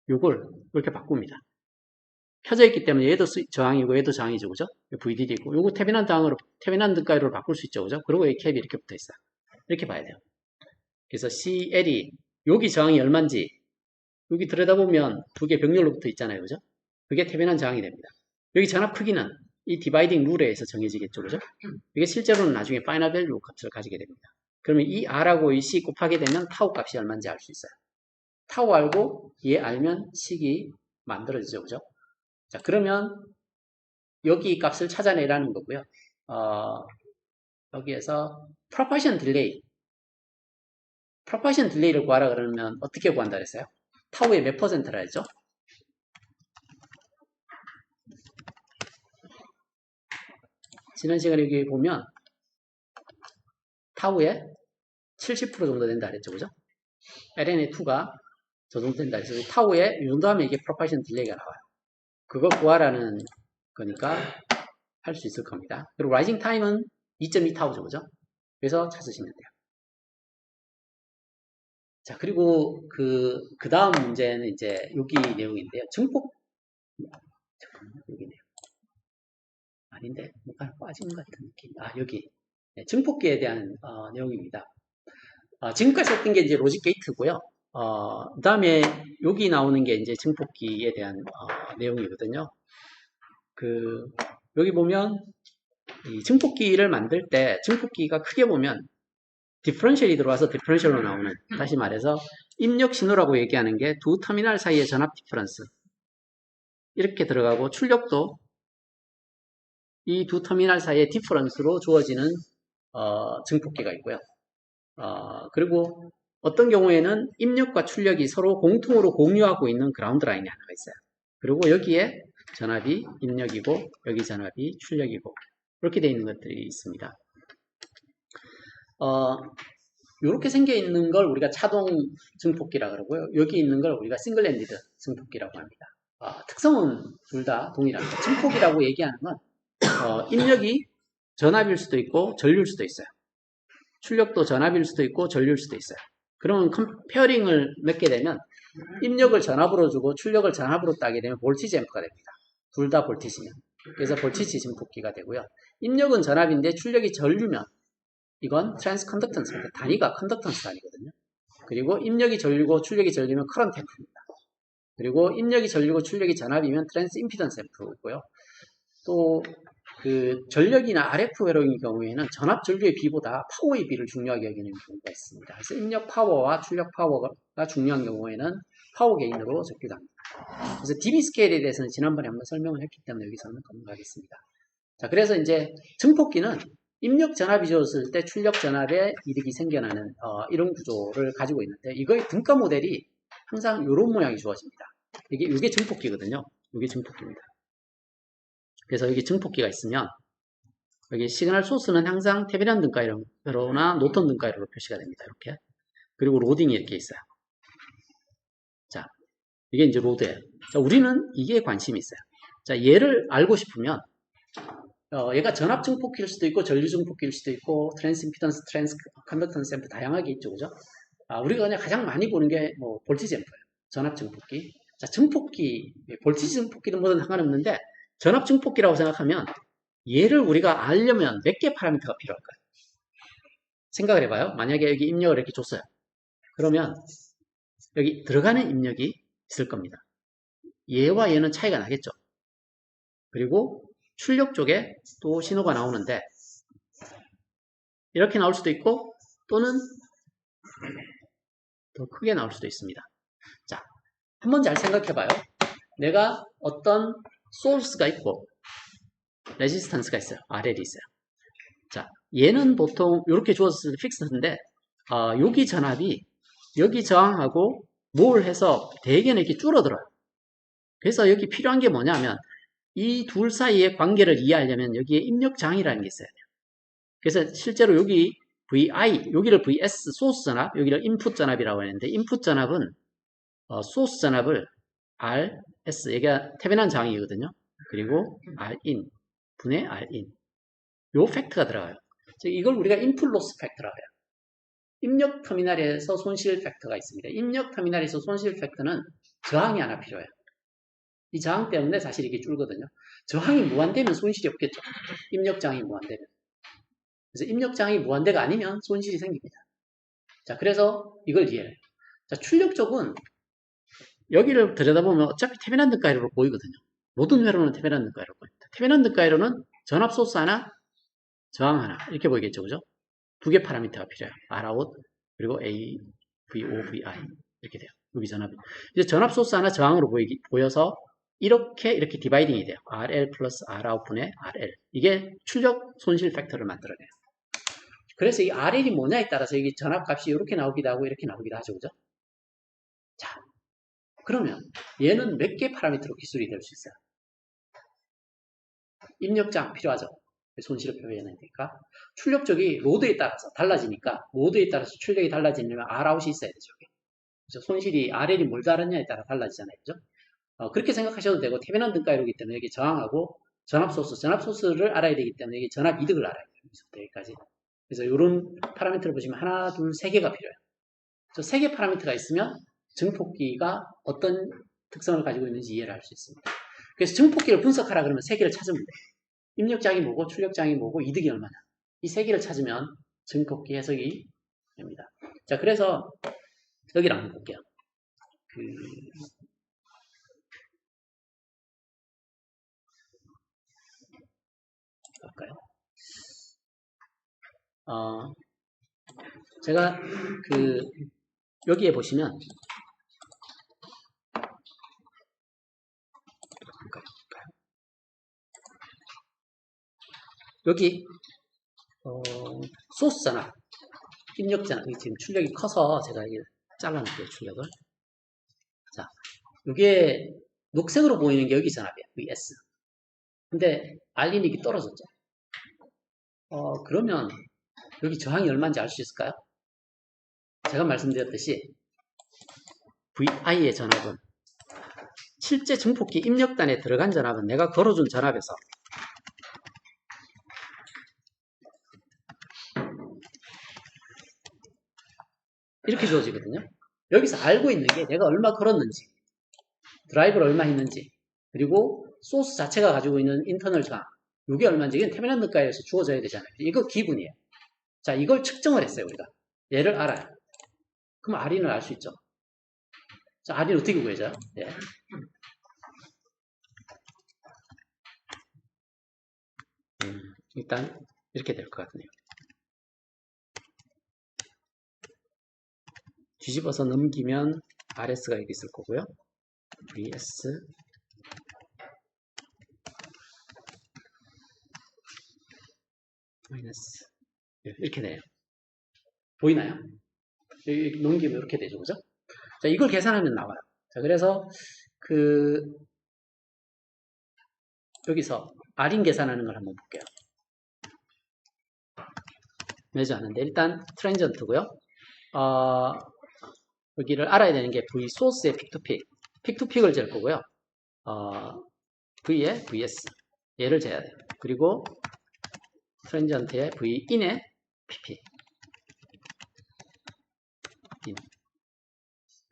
요걸 이렇게 바꿉니다. 켜져 있기 때문에 얘도 저항이고 얘도 저항이죠, 그죠? VDD고 요거 테베난 등가이로 바꿀 수 있죠, 그죠? 그리고 이 캡이 이렇게 붙어 있어요. 이렇게 봐야 돼요. 그래서 CL이 여기 저항이 얼마인지 여기 들여다보면 두 개 병렬로 붙어 있잖아요, 그죠? 그게 테베난 저항이 됩니다. 여기 전압 크기는 이 디바이딩 룰에 의해서 정해지겠죠, 그죠? 이게 실제로는 나중에 파이널 밸류 값을 가지게 됩니다. 그러면 이 R하고 이 C 곱하게 되면 타우 값이 얼마인지 알 수 있어요. 타우 알고 얘 알면 식이 만들어지죠, 그죠? 자, 그러면 여기 값을 찾아내라는 거고요. 여기에서 propagation delay를 구하라 그러면 어떻게 구한다 그랬어요? 타우의 몇 퍼센트라 했죠? 지난 시간에 여기 보면 타우의 70% 정도 된다 그랬죠, 그죠? LNA2가 저 정도 된다 그래서 타우에 이 정도 하면 이게 propagation delay가 나와요. 그거 구하라는 거니까 할 수 있을 겁니다. 그리고 rising time은 2.2 타우죠, 그죠? 그래서 찾으시면 돼요. 자, 그리고 그 다음 문제는 이제 여기 내용인데요. 잠깐만요, 여기네요. 아닌데, 뭐가 빠진 것 같은 느낌. 여기. 네, 증폭기에 대한 내용입니다. 지금까지 했던 게 이제 로직 게이트고요. 그 다음에 여기 나오는 게 이제 증폭기에 대한 내용이거든요. 여기 보면 이 증폭기를 만들 때 증폭기가 크게 보면 디퍼런셜이 들어와서 디퍼런셜로 나오는, 다시 말해서 입력 신호라고 얘기하는 게 두 터미널 사이의 전압 디퍼런스 이렇게 들어가고 출력도 이 두 터미널 사이의 디퍼런스로 주어지는 증폭기가 있고요. 그리고 어떤 경우에는 입력과 출력이 서로 공통으로 공유하고 있는 그라운드 라인이 하나가 있어요. 그리고 여기에 전압이 입력이고 여기 전압이 출력이고 이렇게 되어 있는 것들이 있습니다. 이렇게 생겨 있는 걸 우리가 차동 증폭기라고 그러고요. 여기 있는 걸 우리가 싱글 엔디드 증폭기라고 합니다. 특성은 둘 다 동일합니다. 증폭이라고 얘기하는 건 입력이 전압일 수도 있고 전류일 수도 있어요. 출력도 전압일 수도 있고 전류일 수도 있어요. 그러면 컴페어링을 맺게 되면 입력을 전압으로 주고 출력을 전압으로 따게 되면 볼티지 앰프가 됩니다. 둘 다 볼티지면. 그래서 볼티지 증폭기가 되고요. 입력은 전압인데 출력이 전류면 이건 트랜스 컨덕턴스입니다. 단위가 컨덕턴스 단위거든요. 그리고 입력이 전류고 출력이 전류면 커런트 앰프입니다. 그리고 입력이 전류고 출력이 전압이면 트랜스 임피던스 앰프고요. 또 그 전력이나 RF 회로인 경우에는 전압 전류의 비보다 파워의 비를 중요하게 여기는 경우가 있습니다. 그래서 입력 파워와 출력 파워가 중요한 경우에는 파워 게인으로 적기합니다. 그래서 DB 스케일에 대해서는 지난번에 한번 설명을 했기 때문에 여기서는 넘어가겠습니다. 자, 그래서 이제 증폭기는 입력 전압이 줄었을 때 출력 전압에 이득이 생겨나는 이런 구조를 가지고 있는데 이거의 등가 모델이 항상 이런 모양이 주어집니다. 이게 증폭기거든요. 이게 증폭기입니다. 그래서 여기 증폭기가 있으면 여기 시그널 소스는 항상 테베란 등가이로나 노턴 등가이로로 표시가 됩니다. 이렇게. 그리고 로딩이 이렇게 있어요. 자, 이게 이제 로드예요. 자, 우리는 이게 관심이 있어요. 자, 얘를 알고 싶으면 얘가 전압 증폭기일 수도 있고 전류 증폭기일 수도 있고 트랜스임피던스, 컨덕턴스 앰프 다양하게 있죠, 그죠? 우리가 그냥 가장 많이 보는 게 뭐 볼티지 앰프예요. 전압 증폭기. 자, 증폭기, 볼티지 증폭기는 뭐든 상관없는데 전압 증폭기라고 생각하면 얘를 우리가 알려면 몇 개 파라미터가 필요할까요? 생각을 해봐요. 만약에 여기 입력을 이렇게 줬어요. 그러면 여기 들어가는 입력이 있을 겁니다. 얘와 얘는 차이가 나겠죠. 그리고 출력 쪽에 또 신호가 나오는데 이렇게 나올 수도 있고 또는 더 크게 나올 수도 있습니다. 자, 한번 잘 생각해봐요. 내가 어떤 소스가 있고 레지스턴스가 있어요. RL이 있어요. 자, 얘는 보통 이렇게 주어졌을 때 픽스인데 여기 전압이 여기 저항하고 뭘 해서 대개는 이렇게 줄어들어요. 그래서 여기 필요한 게 뭐냐면 이 둘 사이의 관계를 이해하려면 여기에 입력 장이라는 게 있어야 돼요. 그래서 실제로 여기 VI, 여기를 VS 소스 전압, 여기를 인풋 전압이라고 하는데 인풋 전압은 소스 전압을 RS, 얘가 테베난 장이거든요. 그리고 Rin 분의 Rin 요 팩트가 들어가요. 이걸 우리가 인풋 로스 팩트라고 해요. 입력 터미널에서 손실 팩터가 있습니다. 입력 터미널에서 손실 팩터는 저항이 하나 필요해요. 이 저항 때문에 사실 이게 줄거든요. 저항이 무한되면 손실이 없겠죠. 입력 저항이 무한되면. 그래서 입력 저항이 무한대가 아니면 손실이 생깁니다. 자, 그래서 이걸 이해해요. 자, 출력 쪽은 여기를 들여다보면 어차피 테베난 등가이로로 보이거든요. 모든 회로는 테베난 등가이로로 보입니다. 테베난 등가이로는 전압 소스 하나, 저항 하나 이렇게 보이겠죠, 그죠? 두 개 파라미터가 필요해요. Rout 그리고 A, VO, VI 이렇게 돼요. 여기 전압이. 이제 전압 소스 하나 저항으로 보여서 이렇게 디바이딩이 돼요. RL 플러스 Rout 분의 RL. 이게 출력 손실 팩터를 만들어내요. 그래서 이 RL이 뭐냐에 따라서 이게 전압 값이 이렇게 나오기도 하고 이렇게 나오기도 하죠, 그죠? 자, 그러면 얘는 몇 개 파라미터로 기술이 될 수 있어요? 입력장 필요하죠. 손실을 표현하니까. 출력적이 로드에 따라서 달라지니까 로드에 따라서 출력이 달라지려면 Rout이 있어야 되죠. 그래서 손실이 RL이 뭘 다르냐에 따라 달라지잖아요. 그죠? 그렇게 생각하셔도 되고 테베난 등가이로기 때문에 여기 저항하고 전압 소스를 알아야 되기 때문에 여기 전압 이득을 알아야 돼요. 여기까지. 그래서 이런 파라미터를 보시면 하나, 둘, 세 개가 필요해요. 그래서 세 개 파라미터가 있으면 증폭기가 어떤 특성을 가지고 있는지 이해를 할 수 있습니다. 그래서 증폭기를 분석하라 그러면 세 개를 찾으면 돼요. 입력장이 뭐고 출력장이 뭐고 이득이 얼마냐. 이 세 개를 찾으면 증폭기 해석이 됩니다. 자, 그래서 여기를 한번 볼게요. 볼까요? 제가 여기에 보시면 여기 소스 전압, 입력 전압, 지금 출력이 커서 제가 이게 잘라놓을게요, 출력을. 자, 이게 녹색으로 보이는 게 여기 전압이에요, VS. 근데 알린이 떨어졌죠. 그러면 여기 저항이 얼마인지 알 수 있을까요? 제가 말씀드렸듯이 VI의 전압은 실제 증폭기 입력단에 들어간 전압은 내가 걸어준 전압에서 이렇게 주어지거든요. 여기서 알고 있는 게 내가 얼마 걸었는지, 드라이브를 얼마 했는지, 그리고 소스 자체가 가지고 있는 인터널 저항, 이게 얼마인지 이건 테베난 등가에서 주어져야 되잖아요. 이거 기분이에요. 자, 이걸 측정을 했어요, 우리가. 얘를 알아요. 그럼 R인을 알 수 있죠. 자, R인 어떻게 구해져요? 네. 일단 이렇게 될 것 같네요. 뒤집어서 넘기면 RS가 여기 있을 거고요. VS 마이너스 이렇게 돼요. 보이나요? 여기 넘기면 이렇게 되죠, 그죠? 자, 이걸 계산하면 나와요. 자, 그래서 여기서 R인 계산하는 걸 한번 볼게요. 매저 하는데 일단 트랜전트고요. 여기를 알아야 되는 게 V 소스의 픽투픽, 픽투픽을 잴 거고요. V의 VS 얘를 재야 돼요. 그리고 트랜전트의 V 인의 PP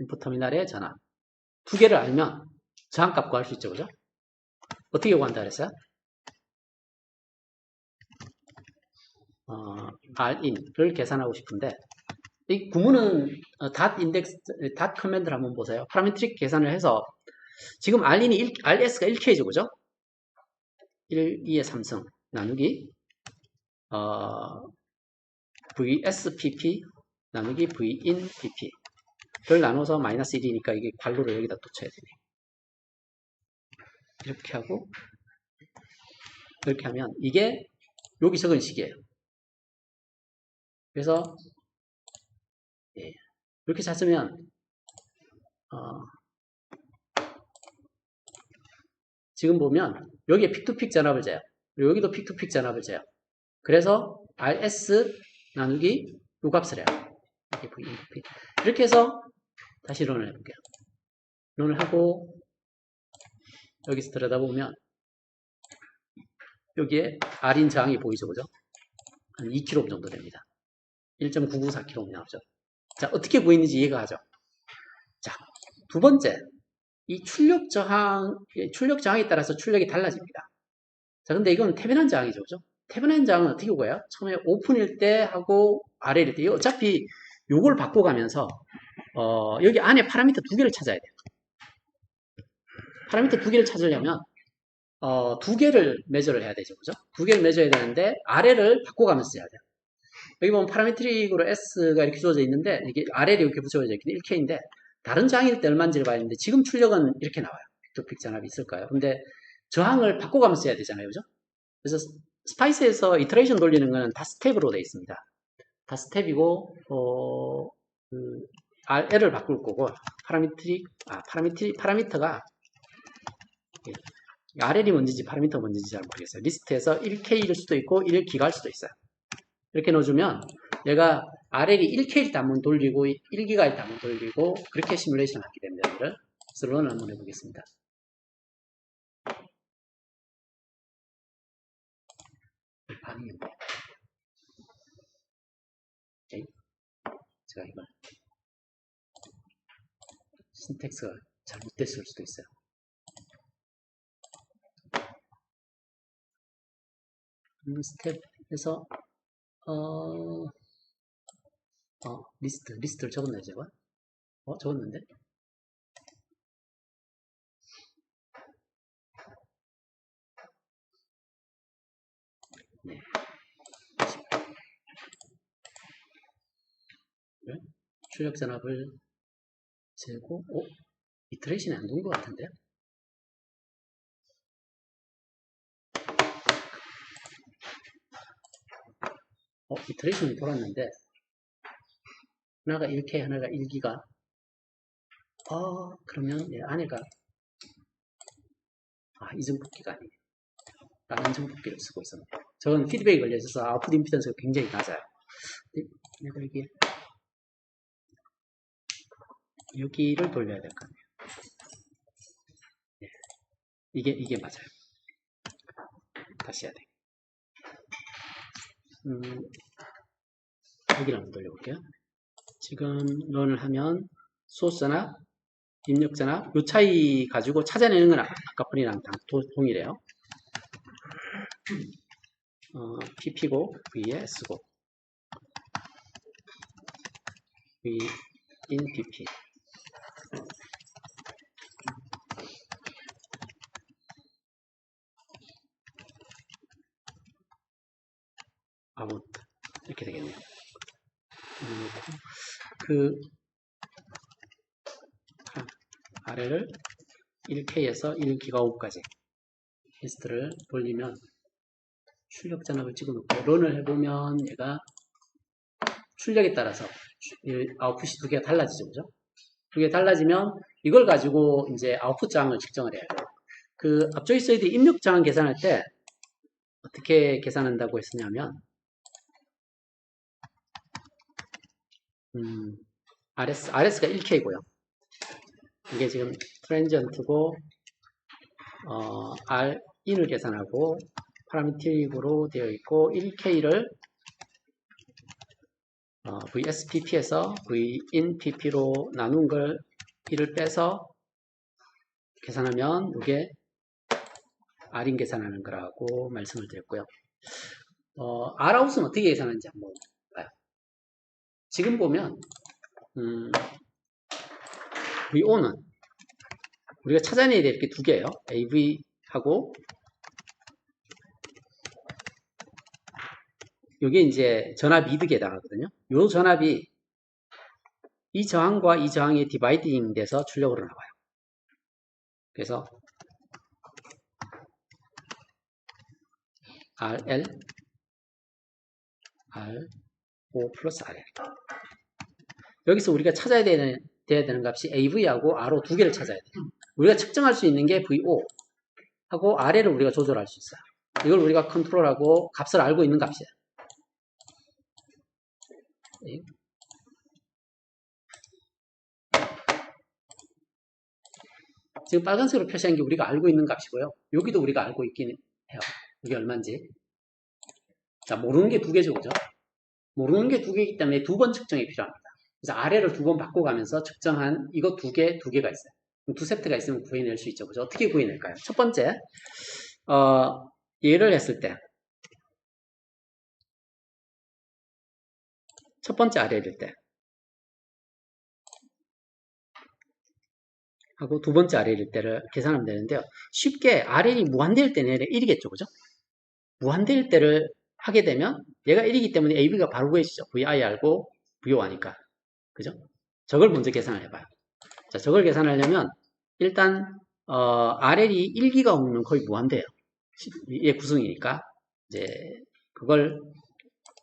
인풋 터미널의 전압 두 개를 알면 저항값 구할 수 있죠, 그죠? 어떻게 구한다 그랬어요? R인을 계산하고 싶은데 이 구문은 닷 인덱스, 닷 커맨드를 한번 보세요. 파라메트릭 계산을 해서 지금 RS가 1K죠, 그죠? 1, 2의 3승 나누기 VSPP 나누기 V인 PP를 나눠서 마이너스 1이니까 이게 괄호를 여기다 또 쳐야 되네. 이렇게 하고 이렇게 하면 이게 여기 적은 식이에요. 그래서 이렇게 찾으면 지금 보면 여기에 픽투픽 전압을 재요. 그리고 여기도 픽투픽 전압을 재요. 그래서 RS 나누기 요 값을 해요. 이렇게 해서 다시 런을 해볼게요. 런을 하고 여기서 들여다보면 여기에 R인 저항이 보이죠, 그죠? 한 2kΩ 정도 됩니다. 1.994kΩ 나오죠. 자, 어떻게 구했는지 이해가 가죠? 자, 두 번째, 이 출력 저항에 따라서 출력이 달라집니다. 자, 근데 이건 태변한 저항이죠, 그죠? 태변한 저항은 어떻게 구해요? 처음에 오픈일 때 하고 RL일 때, 어차피 요걸 바꿔가면서, 여기 안에 파라미터 두 개를 찾아야 돼요. 파라미터 두 개를 찾으려면, 두 개를 매저를 해야 되죠, 그죠? 두 개를 매저해야 되는데, RL을 바꿔가면서 해야 돼요. 여기 보면 파라메트릭으로 S가 이렇게 주어져 있는데, 이게 RL이 이렇게 붙여져 있긴 1K인데, 다른 저항일 때 얼마인지를 봐야 되는데, 지금 출력은 이렇게 나와요. 픽투픽 전압이 있을까요? 근데 저항을 바꿔가면서 해야 되잖아요, 그죠? 그래서 스파이스에서 이터레이션 돌리는 거는 다 스텝으로 되어 있습니다. 다 스텝이고, R을 바꿀 거고, 파라미터가, RL이 뭔지 파라미터가 뭔지 잘 모르겠어요. 리스트에서 1K일 수도 있고, 1기가일 수도 있어요. 이렇게 넣어주면, 얘가 RL이 1K일 때 한번 돌리고, 1기가일 때 한번 돌리고, 그렇게 시뮬레이션 하게 됩니다. 그래서 런을 한번 해보겠습니다. 반응인데. 오케이. 제가 이걸 신텍스가 잘못됐을 수도 있어요. 스텝에서 리스트를 적었나요, 제가? 적었는데? 네. 출력 전압을 재고, 이터레이션이 안 돈 것 같은데요? 이터레이션이 돌았는데, 하나가 1K, 하나가 1기가. 그러면 안에가, 이중폭기가 아니에요. 다른 정폭기를 쓰고 있었는데. 저건 피드백이 걸려있어서 아웃풋 임피던스가 굉장히 낮아요. 내가 여기를 돌려야 될 거 아니에요. 네. 이게 맞아요. 다시 해야 돼. 여기를 한번 돌려볼게요. 지금 런을 하면 소스나 입력자나 요 차이 가지고 찾아내는 건 아까 분이랑 동일해요. PP고 V에 S고 V in PP 아웃 이렇게 되겠네요. 그 아래를 1K에서 1GHz까지 리스트를 돌리면 출력 잔압을 찍어놓고 런을 해보면 얘가 출력에 따라서 아웃풋이 두 개가 달라지죠, 그죠? 두 개가 달라지면 이걸 가지고 이제 아웃풋 저항을 측정을 해야 돼요. 그 앞쪽에 써있던 입력 저항 계산할 때 어떻게 계산한다고 했었냐면 RS가 1K고요. 이게 지금 트랜지언트고 Rin을 계산하고 파라미틱으로 되어 있고 1K를 VSPP에서 VINPP로 나눈 걸 1을 빼서 계산하면 이게 Rin 계산하는 거라고 말씀을 드렸고요. Rout은 어떻게 계산하는지 한번 봐요. 지금 보면 VO는 우리가 찾아내야 될 게 두 개예요. AV하고 이게 이제 전압 이득에 해당하거든요. 이 전압이 이 저항과 이 저항이 디바이딩 돼서 출력으로 나와요. 그래서 RL, RO 플러스 RL. 여기서 우리가 찾아야 돼야 되는 값이 AV하고 RO 두 개를 찾아야 돼요. 우리가 측정할 수 있는 게 VO 하고 RL을 우리가 조절할 수 있어요. 이걸 우리가 컨트롤하고 값을 알고 있는 값이에요. 지금 빨간색으로 표시한 게 우리가 알고 있는 값이고요. 여기도 우리가 알고 있긴 해요. 이게 얼마인지. 자, 모르는 게 두 개죠, 그죠? 모르는 게 두 개이기 때문에 두 번 측정이 필요합니다. 그래서 아래를 두 번 바꿔가면서 측정한 이거 두 개가 있어요. 두 세트가 있으면 구해낼 수 있죠, 그죠? 어떻게 구해낼까요? 첫 번째, 얘를 했을 때, 첫 번째 RL일 때, 하고 두 번째 RL일 때를 계산하면 되는데요. 쉽게 RL이 무한대일 때는 1이겠죠, 그죠? 무한대일 때를 하게 되면 얘가 1이기 때문에 AV가 바로 구해지죠. VI 알고 VO 하니까. 그죠? 저걸 먼저 계산을 해봐요. 자, 저걸 계산하려면 일단 RL이 1기가 오면 거의 무한대예요. 얘 구성이니까 이제 그걸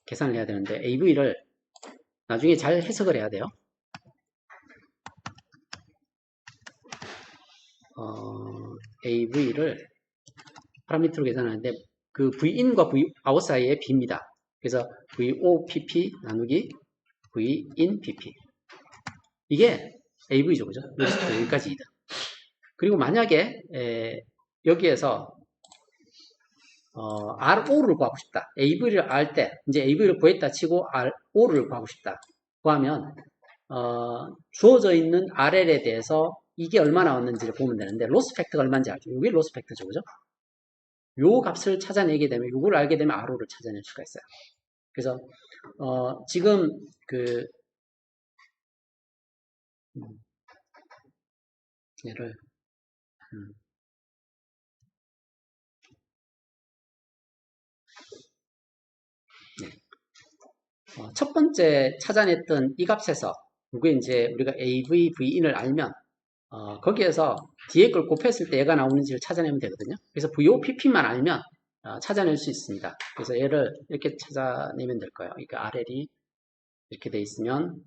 계산을 해야 되는데 AV를 나중에 잘 해석을 해야 돼요. AV를 파라미터로 계산하는데 그 Vin과 Vout 사이에 B입니다. 그래서 VOPP 나누기 VINPP 이게 AV죠, 그죠? 여기까지 2다. 그리고 만약에 여기에서 RO를 구하고 싶다. AV를 알 때 이제 AV를 구했다 치고 RO를 구하고 싶다. 구하면 주어져 있는 RL에 대해서 이게 얼마 나왔는지를 보면 되는데 로스 팩터가 얼마인지 알죠? 이게 로스 팩터죠, 그죠? 요 값을 찾아내게 되면 요걸 알게 되면 RO를 찾아낼 수가 있어요. 그래서 지금 그 얘를 첫 번째 찾아냈던 이 값에서 이게 이제 우리가 AV, VIN을 알면 거기에서 뒤에 걸 곱했을 때 얘가 나오는지를 찾아내면 되거든요. 그래서 VOPP만 알면 찾아낼 수 있습니다. 그래서 얘를 이렇게 찾아내면 될 거예요. 그러니까 RL이 이렇게 돼 있으면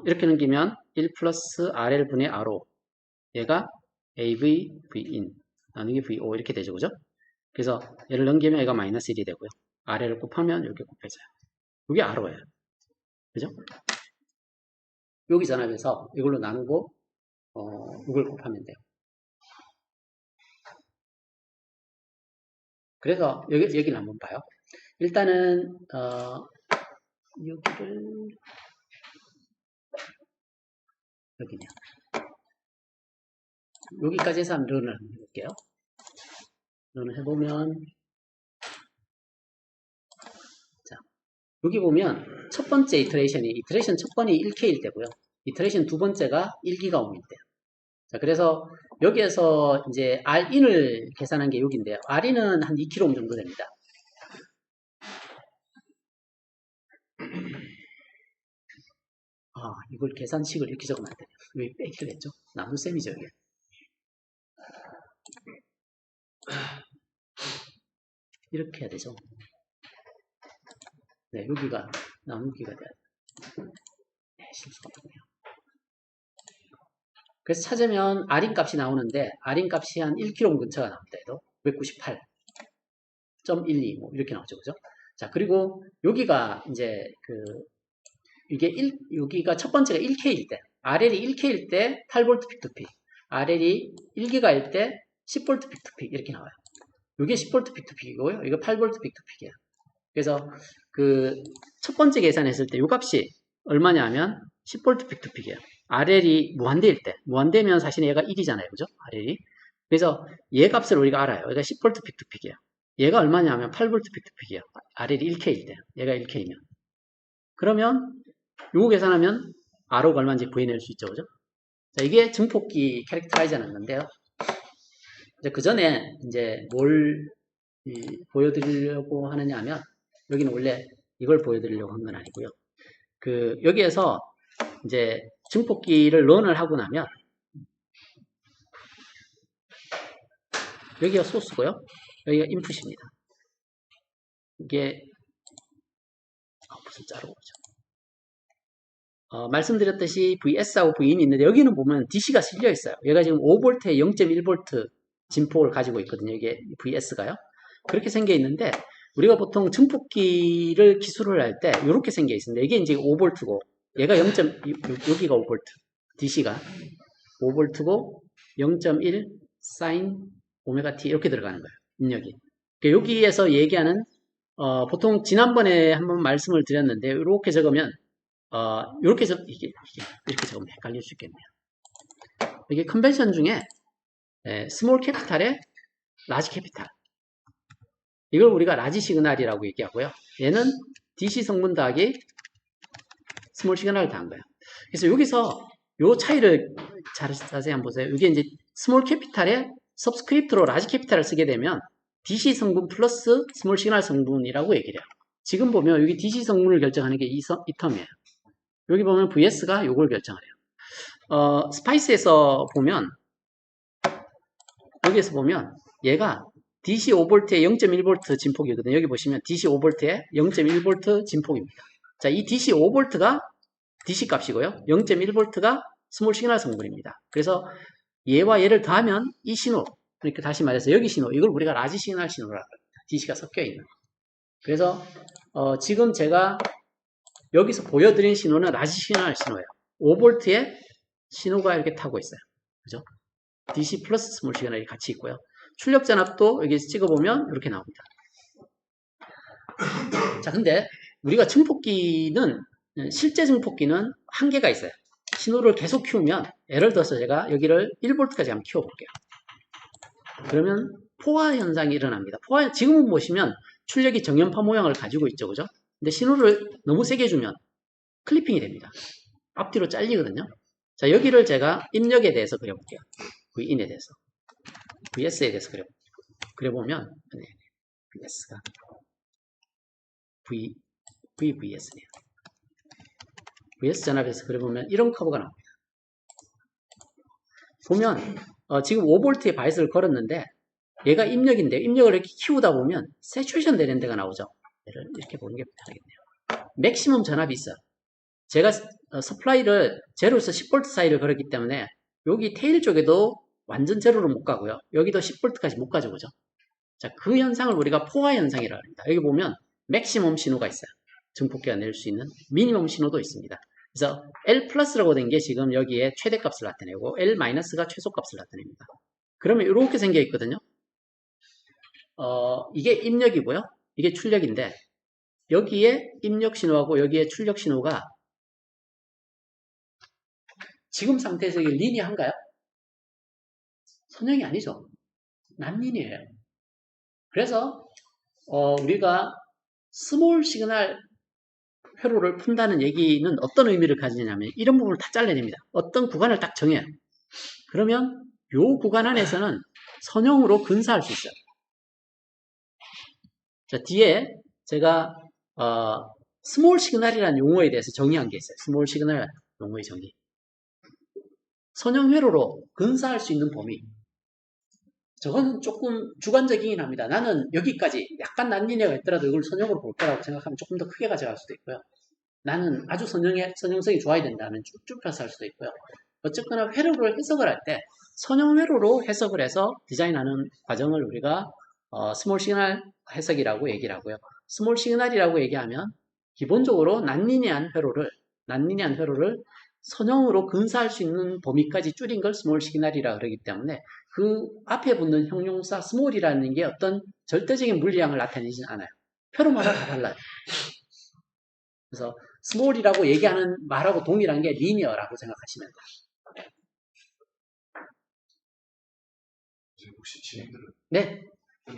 이렇게 넘기면 1 플러스 RL분의 RO 얘가 AV, VIN 나누기 VO 이렇게 되죠, 그죠? 그래서 얘를 넘기면 얘가 마이너스 1이 되고요. RL을 곱하면 이렇게 곱해져요. 이게 RO예요. 그죠? 여기 전압에서 이걸로 나누고 이걸 곱하면 돼요. 그래서 여기를 한번 봐요. 일단은 여기네요. 여기까지 해서 한번 런을 한번 해볼게요. 런을 해보면 자, 여기 보면 첫 번째 이터레이션 첫 번이 1K일 때고요. 이터레이션 두 번째가 1기가 옴일 때요. 자, 그래서 여기에서 이제 R인을 계산한 게 여기인데요. R인은 한 2kΩ 정도 됩니다. 이걸 계산식을 이렇게 적으면 안 돼요. 왜 빼기를 했죠? 나눗셈이죠, 이게. 이렇게 해야 되죠. 네, 여기가 나누기가 돼야 돼요. 네, 실수가 없네요. 그래서 찾으면 R인 값이 나오는데, R인 값이 한 1kΩ 근처가 나옵니다. 얘도 998.12 뭐 이렇게 나오죠, 그죠? 자, 그리고 여기가 이제 여기가 첫 번째가 1K일 때, RL이 1K일 때 8V 픽투픽, RL이 1기가일 때 10V 픽투픽 이렇게 나와요. 이게 10V 픽투픽이고요. 이거 8V 픽투픽이에요. 그래서 첫 번째 계산했을 때 이 값이 얼마냐 하면 10V 픽투픽이에요. RL이 무한대일 때, 무한대면 사실 얘가 1이잖아요. 그죠? RL이. 그래서 얘 값을 우리가 알아요. 얘가 10V 픽투픽이에요. 얘가 얼마냐 하면 8V 픽투픽이에요. RL이 1K일 때, 얘가 1K면. 그러면 요거 계산하면 R호가 얼마인지 구해낼 수 있죠. 그죠? 자, 이게 증폭기 캐릭터라이즈하는 건데요. 이제 그 전에 이제 뭘 보여드리려고 하느냐 하면, 여기는 원래 이걸 보여드리려고 한 건 아니고요. 여기에서 이제 증폭기를 런을 하고 나면, 여기가 소스고요. 여기가 인풋입니다. 이게, 무슨 자로 오죠. 말씀드렸듯이 VS하고 V인이 있는데 여기는 보면 DC가 실려 있어요. 얘가 지금 5V에 0.1V 진폭을 가지고 있거든요. 이게 VS가요. 그렇게 생겨 있는데 우리가 보통 증폭기를 기술을 할 때 이렇게 생겨 있습니다. 이게 이제 5V고 얘가 여기가 5V, DC가 5V고 0.1 사인 오메가 T 이렇게 들어가는 거예요. 입력이. 그러니까 여기에서 얘기하는 보통 지난번에 한번 말씀을 드렸는데 이렇게 적으면 이렇게 적으면 헷갈릴 수 있겠네요. 이게 컨벤션 중에 스몰 캐피탈에 라지 캐피탈, 이걸 우리가 라지 시그널이라고 얘기하고요. 얘는 DC 성분 더하기 스몰 시그널을 더한 거예요. 그래서 여기서 요 차이를 자세히 한번 보세요. 이게 이제 스몰 캐피탈에 서브스크립트로 라지 캐피탈을 쓰게 되면 DC 성분 플러스 스몰 시그널 성분이라고 얘기를 해요. 지금 보면 여기 DC 성분을 결정하는 게 이 텀이에요. 여기 보면 VS가 요걸 결정을 해요. 스파이스에서 보면, 여기에서 보면, 얘가 DC 5V에 0.1V 진폭이거든요. 여기 보시면 DC 5V에 0.1V 진폭입니다. 자, 이 DC 5V가 DC 값이고요. 0.1V가 스몰 시그널 성분입니다. 그래서 얘와 얘를 더하면 이 신호, 그러니까 다시 말해서 여기 신호, 이걸 우리가 라지 시그널 신호라고 합니다. DC가 섞여 있는. 그래서 지금 제가 여기서 보여드린 신호는 라지 시그널 신호예요. 5V에 신호가 이렇게 타고 있어요. 그죠? DC 플러스 스몰 시그널이 같이 있고요. 출력 전압도 여기 찍어보면 이렇게 나옵니다. 자, 근데 우리가 증폭기는, 실제 증폭기는 한계가 있어요. 신호를 계속 키우면, 예를 들어서 제가 여기를 1V까지 한번 키워볼게요. 그러면 포화 현상이 일어납니다. 지금은 보시면 출력이 정연파 모양을 가지고 있죠. 그죠? 근데 신호를 너무 세게 주면 클리핑이 됩니다. 앞뒤로 잘리거든요. 자, 여기를 제가 입력에 대해서 그려볼게요. V인에 대해서. VS에 대해서 그려보면, 네, VS가 VS네요. VS 전압에서 그려보면 이런 커브가 나옵니다. 보면, 지금 5V의 바이스를 걸었는데, 얘가 입력인데, 입력을 이렇게 키우다 보면, 세츄레이션 되는 데가 나오죠. 얘를 이렇게 보는 게 편하겠네요. 맥시멈 전압이 있어요. 제가 서플라이를 0에서 10V 사이를 걸었기 때문에 여기 테일 쪽에도 완전 제로로 못 가고요. 여기도 10V까지 못 가죠. 그죠? 자, 그 현상을 우리가 포화 현상이라고 합니다. 여기 보면 맥시멈 신호가 있어요. 증폭기가 낼 수 있는 미니멈 신호도 있습니다. 그래서 L 플러스라고 된 게 지금 여기에 최대값을 나타내고 L 마이너스가 최소값을 나타냅니다. 그러면 이렇게 생겨 있거든요. 이게 입력이고요. 이게 출력인데 여기에 입력 신호하고 여기에 출력 신호가 지금 상태에서 이게 리니어한가요? 선형이 아니죠. 난리니어예요. 그래서 우리가 스몰 시그널 회로를 푼다는 얘기는 어떤 의미를 가지냐면 이런 부분을 다 잘라냅니다. 어떤 구간을 딱 정해요. 그러면 요 구간 안에서는 선형으로 근사할 수 있어요. 자, 뒤에 제가 스몰 시그널이라는 용어에 대해서 정의한 게 있어요. 스몰 시그널 용어의 정의. 선형 회로로 근사할 수 있는 범위. 저건 조금 주관적이긴 합니다. 나는 여기까지 약간 난리네가 있더라도 이걸 선형으로 볼 거라고 생각하면 조금 더 크게 가져갈 수도 있고요. 나는 아주 선형성이 좋아야 된다면 쭉쭉 펴서 할 수도 있고요. 어쨌거나 회로를 해석을 할 때 선형 회로로 해석을 해서 디자인하는 과정을 우리가 스몰 시그널 해석이라고 얘기를 하고요. 스몰 시그널이라고 얘기하면 기본적으로 난리니한 회로를 선형으로 근사할 수 있는 범위까지 줄인 걸 스몰 시그널이라 그러기 때문에 그 앞에 붙는 형용사 스몰이라는 게 어떤 절대적인 물리량을 나타내지는 않아요. 표로마다 다 달라요. 그래서 스몰이라고 얘기하는 말하고 동일한 게 리니어라고 생각하시면 돼요. 혹시 진행들은? 네.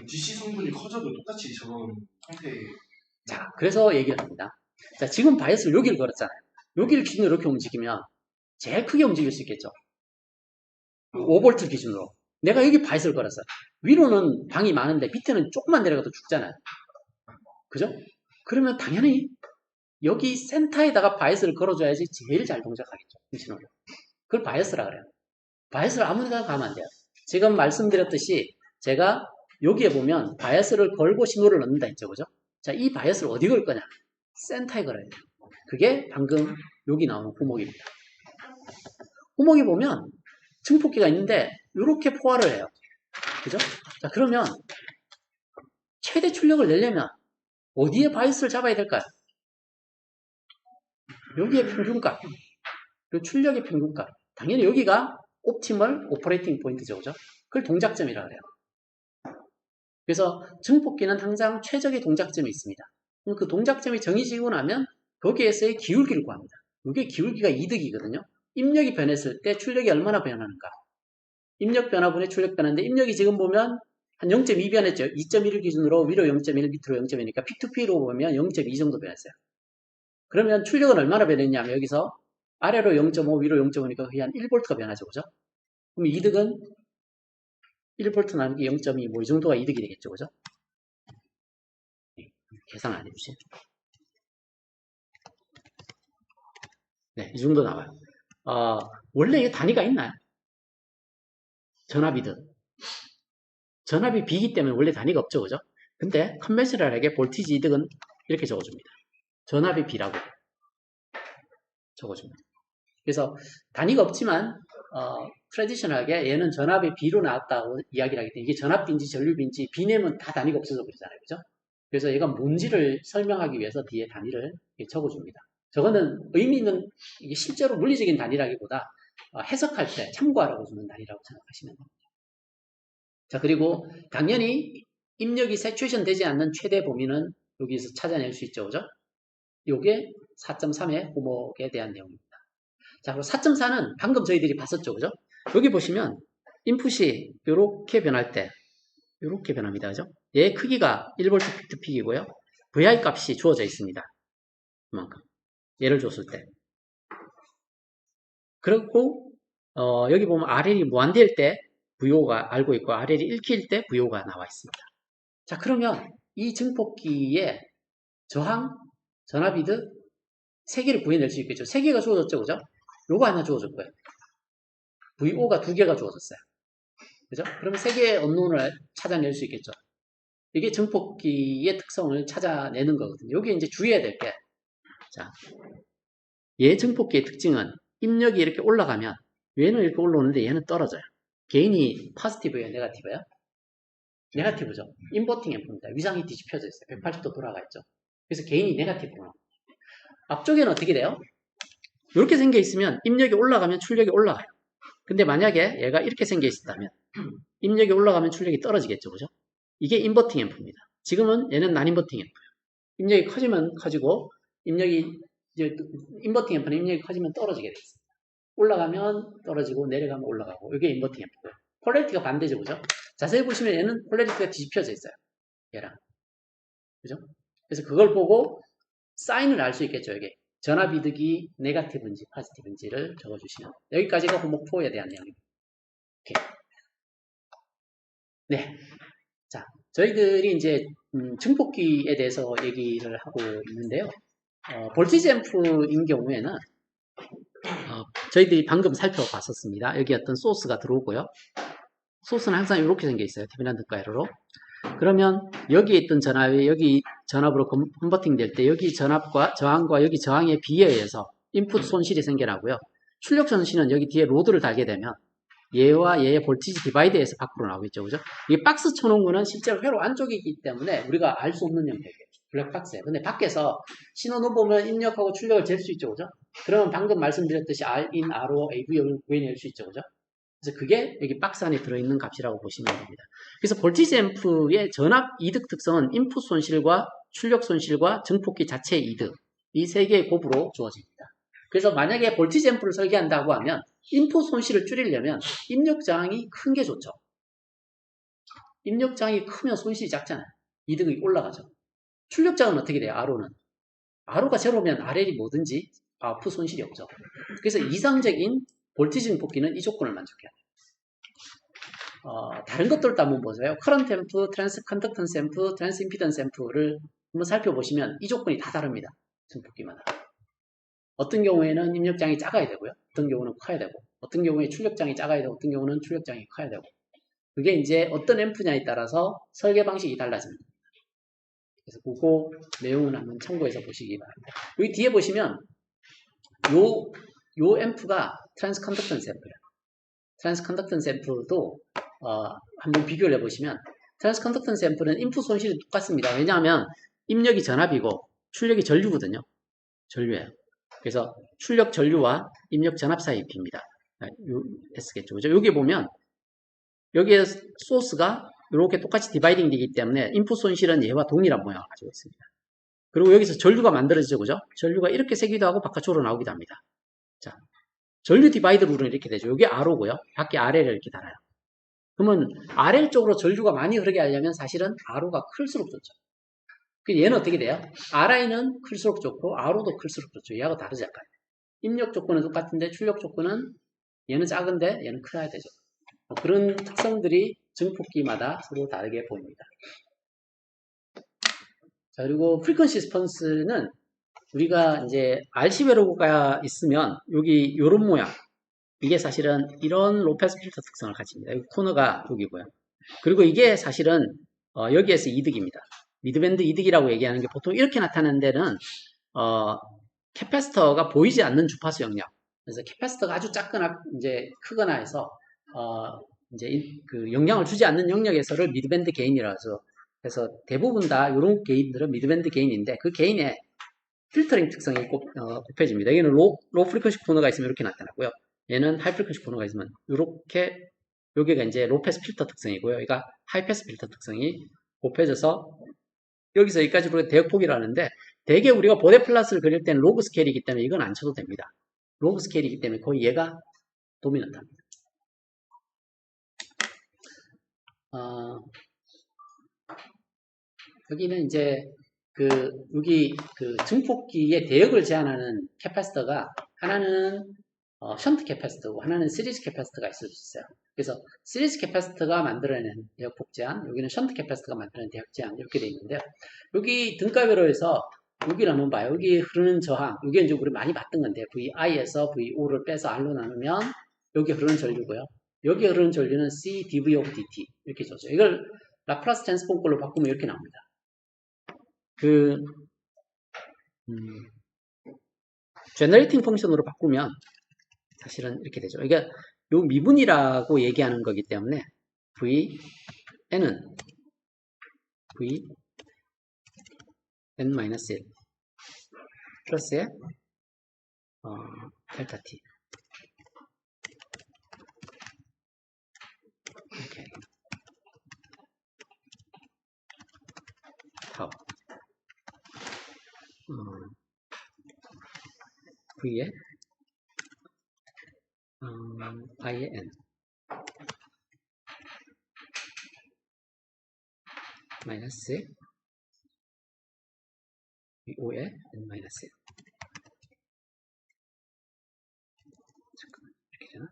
DC 성분이 커져도 똑같이 저런 형태의. 자, 그래서 얘기를 합니다. 자, 지금 바이어스를 여기를 걸었잖아요. 여기를 기준으로 이렇게 움직이면 제일 크게 움직일 수 있겠죠. 5V 기준으로. 내가 여기 바이어스를 걸었어요. 위로는 방이 많은데 밑에는 조금만 내려가도 죽잖아요. 그죠? 그러면 당연히 여기 센터에다가 바이어스를 걸어줘야지 제일 잘 동작하겠죠. 신호를. 그걸 바이어스라 그래요. 바이어스를 아무 데나 가면 안 돼요. 지금 말씀드렸듯이 제가 여기에 보면 바이어스를 걸고 신호를 넣는다 했죠. 그죠? 자, 이 바이어스를 어디 걸 거냐? 센터에 걸어야 돼요. 그게 방금 여기 나오는 후목입니다. 후목이 보면 증폭기가 있는데 이렇게 포화를 해요. 그죠? 자, 그러면 최대 출력을 내려면 어디에 바이어스를 잡아야 될까요? 여기에 평균값. 그 출력의 평균값. 당연히 여기가 옵티멀 오퍼레이팅 포인트죠. 그죠? 그걸 동작점이라고 해요. 그래서 증폭기는 항상 최적의 동작점이 있습니다. 그 동작점이 정해지고 나면 거기에서의 기울기를 구합니다. 이게 기울기가 이득이거든요. 입력이 변했을 때 출력이 얼마나 변하는가. 입력 변화분의 출력 변화인데 입력이 지금 보면 한 0.2 변했죠. 2.1을 기준으로 위로 0.1, 밑으로 0.1이니까 P2P로 보면 0.2 정도 변했어요. 그러면 출력은 얼마나 변했냐면 여기서 아래로 0.5, 위로 0.5니까 거의 한 1V가 변하죠. 그죠? 그럼 이득은 1V 나누기 0.2, 뭐 이 정도가 이득이 되겠죠. 그죠? 네, 계산 안 해주세요. 네, 이 정도 나와요. 원래 이게 단위가 있나요? 전압이득. 전압이 B이기 때문에 원래 단위가 없죠. 그죠? 근데 컨벤셔널하게 볼티지 이득은 이렇게 적어줍니다. 전압이 B라고 적어줍니다. 그래서 단위가 없지만 트래디셔널하게 얘는 전압이 B로 나왔다고 이야기를 하기 때문에 이게 전압비인지 전류비인지 B내면 다 단위가 없어서 그러잖아요. 그죠? 그래서 얘가 뭔지를 설명하기 위해서 뒤에 단위를 적어줍니다. 저거는 의미 있는 이게 실제로 물리적인 단위라기보다 해석할 때 참고하라고 주는 단위라고 생각하시면 됩니다. 자, 그리고 당연히 입력이 세츄에이션 되지 않는 최대 범위는 여기서 찾아낼 수 있죠. 그죠? 요게 4.3의 호목에 대한 내용입니다. 자, 그리고 4.4는 방금 저희들이 봤었죠. 그죠? 여기 보시면 인풋이 이렇게 변할 때 이렇게 변합니다. 그죠? 얘 크기가 1V 픽트픽이고요. VI 값이 주어져 있습니다. 그만큼. 얘를 줬을 때. 그리고 여기 보면 RL이 무한대일 때 VO가 알고 있고 RL이 1K일 때 VO가 나와 있습니다. 자, 그러면 이 증폭기의 저항, 전압이득 3개를 구해낼 수 있겠죠. 3개가 주어졌죠. 그죠? 요거 하나 주어졌고요. VO가 2개가 주어졌어요. 그죠? 그러면 3개의 언론을 찾아낼 수 있겠죠. 이게 증폭기의 특성을 찾아내는 거거든요. 여기 이제 주의해야 될 게, 자, 얘 증폭기의 특징은 입력이 이렇게 올라가면 얘는 이렇게 올라오는데 얘는 떨어져요. 개인이 포지티브예요, 네거티브예요? 네거티브죠. 인버팅 앰프입니다. 위상이 뒤집혀져 있어요. 180도 돌아가 있죠. 그래서 개인이 네거티브로 나옵니다. 앞쪽에는 어떻게 돼요? 이렇게 생겨 있으면 입력이 올라가면 출력이 올라가요. 근데 만약에 얘가 이렇게 생겨 있었다면 입력이 올라가면 출력이 떨어지겠죠. 그죠? 이게 인버팅 앰프입니다. 지금은 얘는 난인버팅 앰프예요. 입력이 커지면 커지고 입력이 이제 인버팅 앰프는 입력이 커지면 떨어지게 돼 있습니다. 올라가면 떨어지고 내려가면 올라가고 이게 인버팅 앰프고요. 폴라리티가 반대죠. 그죠? 자세히 보시면 얘는 폴라리티가 뒤집혀져 있어요. 얘랑. 그죠? 그래서 그걸 보고 사인을 알 수 있겠죠. 이게 전압이득이 네거티브인지 포지티브인지를 적어주시면 여기까지가 호목4에 대한 내용입니다. 오케이. 네. 자, 저희들이 이제 증폭기에 대해서 얘기를 하고 있는데요. 볼티지 앰프인 경우에는 저희들이 방금 살펴봤었습니다. 여기 어떤 소스가 들어오고요. 소스는 항상 이렇게 생겨 있어요. 테미란드 가이로로. 그러면 여기에 있던 전압이 여기 전압으로 컨버팅 될 때 여기 전압과 저항과 여기 저항의 비에 의해서 인풋 손실이 생겨나고요. 출력 손실은 여기 뒤에 로드를 달게 되면 얘와 얘의 볼티지 디바이드에서 밖으로 나오겠죠. 그죠? 이 박스 쳐놓은 거는 실제로 회로 안쪽이기 때문에 우리가 알 수 없는 형태예요. 블랙박스예요. 근데 밖에서 신호 넣어보면 입력하고 출력을 잴 수 있죠. 그죠? 그러면 방금 말씀드렸듯이 Rin, Ro, AV를 구해낼 수 있죠. 그죠? 그래서 그게 여기 박스 안에 들어있는 값이라고 보시면 됩니다. 그래서 볼티지 앰프의 전압 이득 특성은 인풋 손실과 출력 손실과 증폭기 자체의 이득, 이 세 개의 곱으로 주어집니다. 그래서 만약에 볼티지 앰프를 설계한다고 하면 인풋 손실을 줄이려면 입력 저항이 큰 게 좋죠. 입력 저항이 크면 손실이 작잖아요. 이득이 올라가죠. 출력 저항은 어떻게 돼요? R로는. R가 제로면 RL이 뭐든지 아웃풋 손실이 없죠. 그래서 이상적인 볼티지 증폭기는 이 조건을 만족해요. 다른 것들도 한번 보세요. 커런트 앰프, 트랜스 컨덕턴스 앰프, 트랜스 임피던스 앰프를 한번 살펴보시면 이 조건이 다 다릅니다. 증폭기마다. 어떤 경우에는 입력장이 작아야 되고요. 어떤 경우는 커야 되고, 어떤 경우에 출력장이 작아야 되고, 어떤 경우는 출력장이 커야 되고. 그게 이제 어떤 앰프냐에 따라서 설계 방식이 달라집니다. 그래서 그거 내용은 한번 참고해서 보시기 바랍니다. 여기 뒤에 보시면 요 앰프가 트랜스 컨덕턴스 앰프예요. 트랜스 컨덕턴스 앰프도 한번 비교를 해보시면 트랜스 컨덕턴스 앰프는 인풋 손실이 똑같습니다. 왜냐하면 입력이 전압이고 출력이 전류거든요. 전류예요. 그래서 출력 전류와 입력 전압 사이의 비입니다. S겠죠. 그죠? 여기 보면 여기에 소스가 이렇게 똑같이 디바이딩 되기 때문에 인풋 손실은 얘와 동일한 모양을 가지고 있습니다. 그리고 여기서 전류가 만들어지죠. 그죠? 전류가 이렇게 새기도 하고 바깥쪽으로 나오기도 합니다. 자, 전류 디바이드 룰은 이렇게 되죠. 여기 R오고요. 밖에 RL을 이렇게 달아요. 그러면 RL 쪽으로 전류가 많이 흐르게 하려면 사실은 R오가 클수록 좋죠. 얘는 어떻게 돼요? RI는 클수록 좋고 R오도 클수록 좋죠. 얘하고 다르지 약간. 입력 조건은 똑같은데 출력 조건은 얘는 작은데 얘는 커야 되죠. 그런 특성들이 증폭기마다 서로 다르게 보입니다. 자, 그리고 프리퀀시 리스폰스는 우리가 이제 RC 회로가 있으면 여기 이런 모양, 이게 사실은 이런 로페스 필터 특성을 가집니다. 여기 코너가 여기고요. 그리고 이게 사실은 여기에서 이득입니다. 미드밴드 이득이라고 얘기하는 게 보통 이렇게 나타나는 데는 캐패시터가 보이지 않는 주파수 영역. 그래서 캐패시터가 아주 작거나 이제 크거나 해서 이제 그 영향을 주지 않는 영역에서를 미드밴드 게인이라고 해서 그래서 대부분 다 이런 게인들은 미드밴드 게인인데 그 게인에 필터링 특성이 곱해집니다. 여기는 로 프리퀀시 코너가 있으면 이렇게 나타나고요. 얘는 하이 프리퀀시 코너가 있으면 이렇게 여기가 이제 로 패스 필터 특성이고요. 여기가 하이 패스 필터 특성이 곱해져서 여기서 여기까지 우리가 대역폭이라는데 대개 우리가 보데 플러스를 그릴 때는 로그 스케일이기 때문에 이건 안 쳐도 됩니다. 로그 스케일이기 때문에 거의 얘가 도미넌트합니다. 여기는 이제 여기 증폭기의 대역을 제한하는 캐파시터가 하나는 션트 캐파시터고 하나는 시리즈 캐파시터가 있을 수 있어요. 그래서 시리즈 캐파시터가 만들어낸 대역폭 제한, 여기는 션트 캐파시터가 만들어낸 대역 제한 이렇게 되어 있는데요. 여기 등가별로에서 여기를 한번 봐요. 여기 흐르는 저항, 이게 이제 우리 많이 봤던 건데 VI에서 VO를 빼서 R로 나누면 여기 흐르는 전류고요. 여기 흐르는 전류는 C dV of dt 이렇게 줬죠. 이걸 라플라스 트랜스폼 걸로 바꾸면 이렇게 나옵니다. 제너레이팅 펑션으로 바꾸면 사실은 이렇게 되죠. 그러니까 요 미분이라고 얘기하는 거기 때문에 Vn은 Vn-1 플러스에 델타 T 이렇게 타워 V에 I의 N 마이너스 VO의 N 마이너스 잠깐만 이렇게 되나?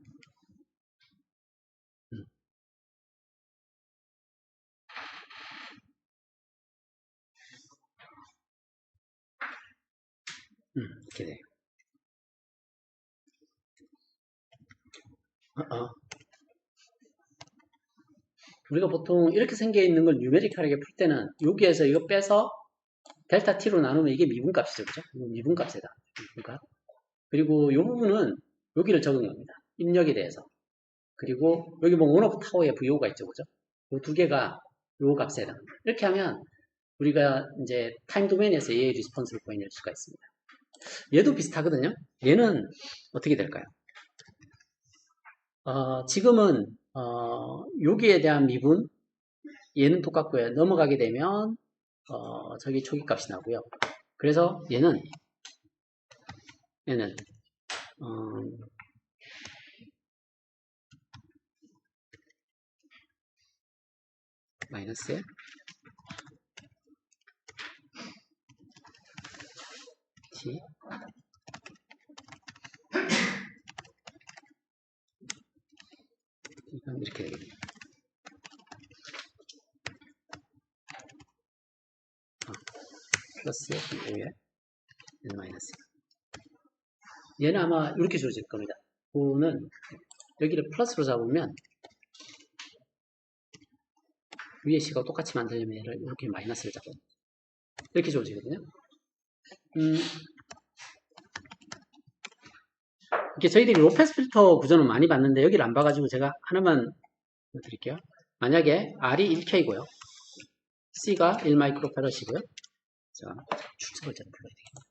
이렇게 돼요. 우리가 보통 이렇게 생겨 있는 걸 뉴메리컬하게 풀 때는 여기에서 이거 빼서 델타 t로 나누면 이게 미분값이죠, 그죠? 미분값이다. 미분값. 그리고 이 부분은 여기를 적은 겁니다. 입력에 대해서. 그리고 여기 뭐 원오브 타워의 VO가 있죠, 그죠? 이 두 개가 요 값에 해당합니다. 이렇게 하면 우리가 이제 타임 도메인에서 얘의 리스폰스를 보여낼 수가 있습니다. 얘도 비슷하거든요. 얘는 어떻게 될까요? 지금은 여기에 대한 미분 얘는 똑같고요. 넘어가게 되면 저기 초기값이 나고요. 그래서 얘는 마이너스 t 이건 이렇게 되겠네요. 플러스 5에 n 마이너스 얘는 아마 이렇게 주어질 겁니다. 5는 여기를 플러스로 잡으면 위에 C가 똑같이 만들려면 얘를 이렇게 마이너스를 잡아요. 이렇게 주어지거든요. 이렇게 저희들이 로페스 필터 구조는 많이 봤는데 여기를 안 봐가지고 제가 하나만 드릴게요. 만약에 R이 1K고요. C가 1마이크로파럿이고요. 자, 출석을 제가 불러야 되겠네요.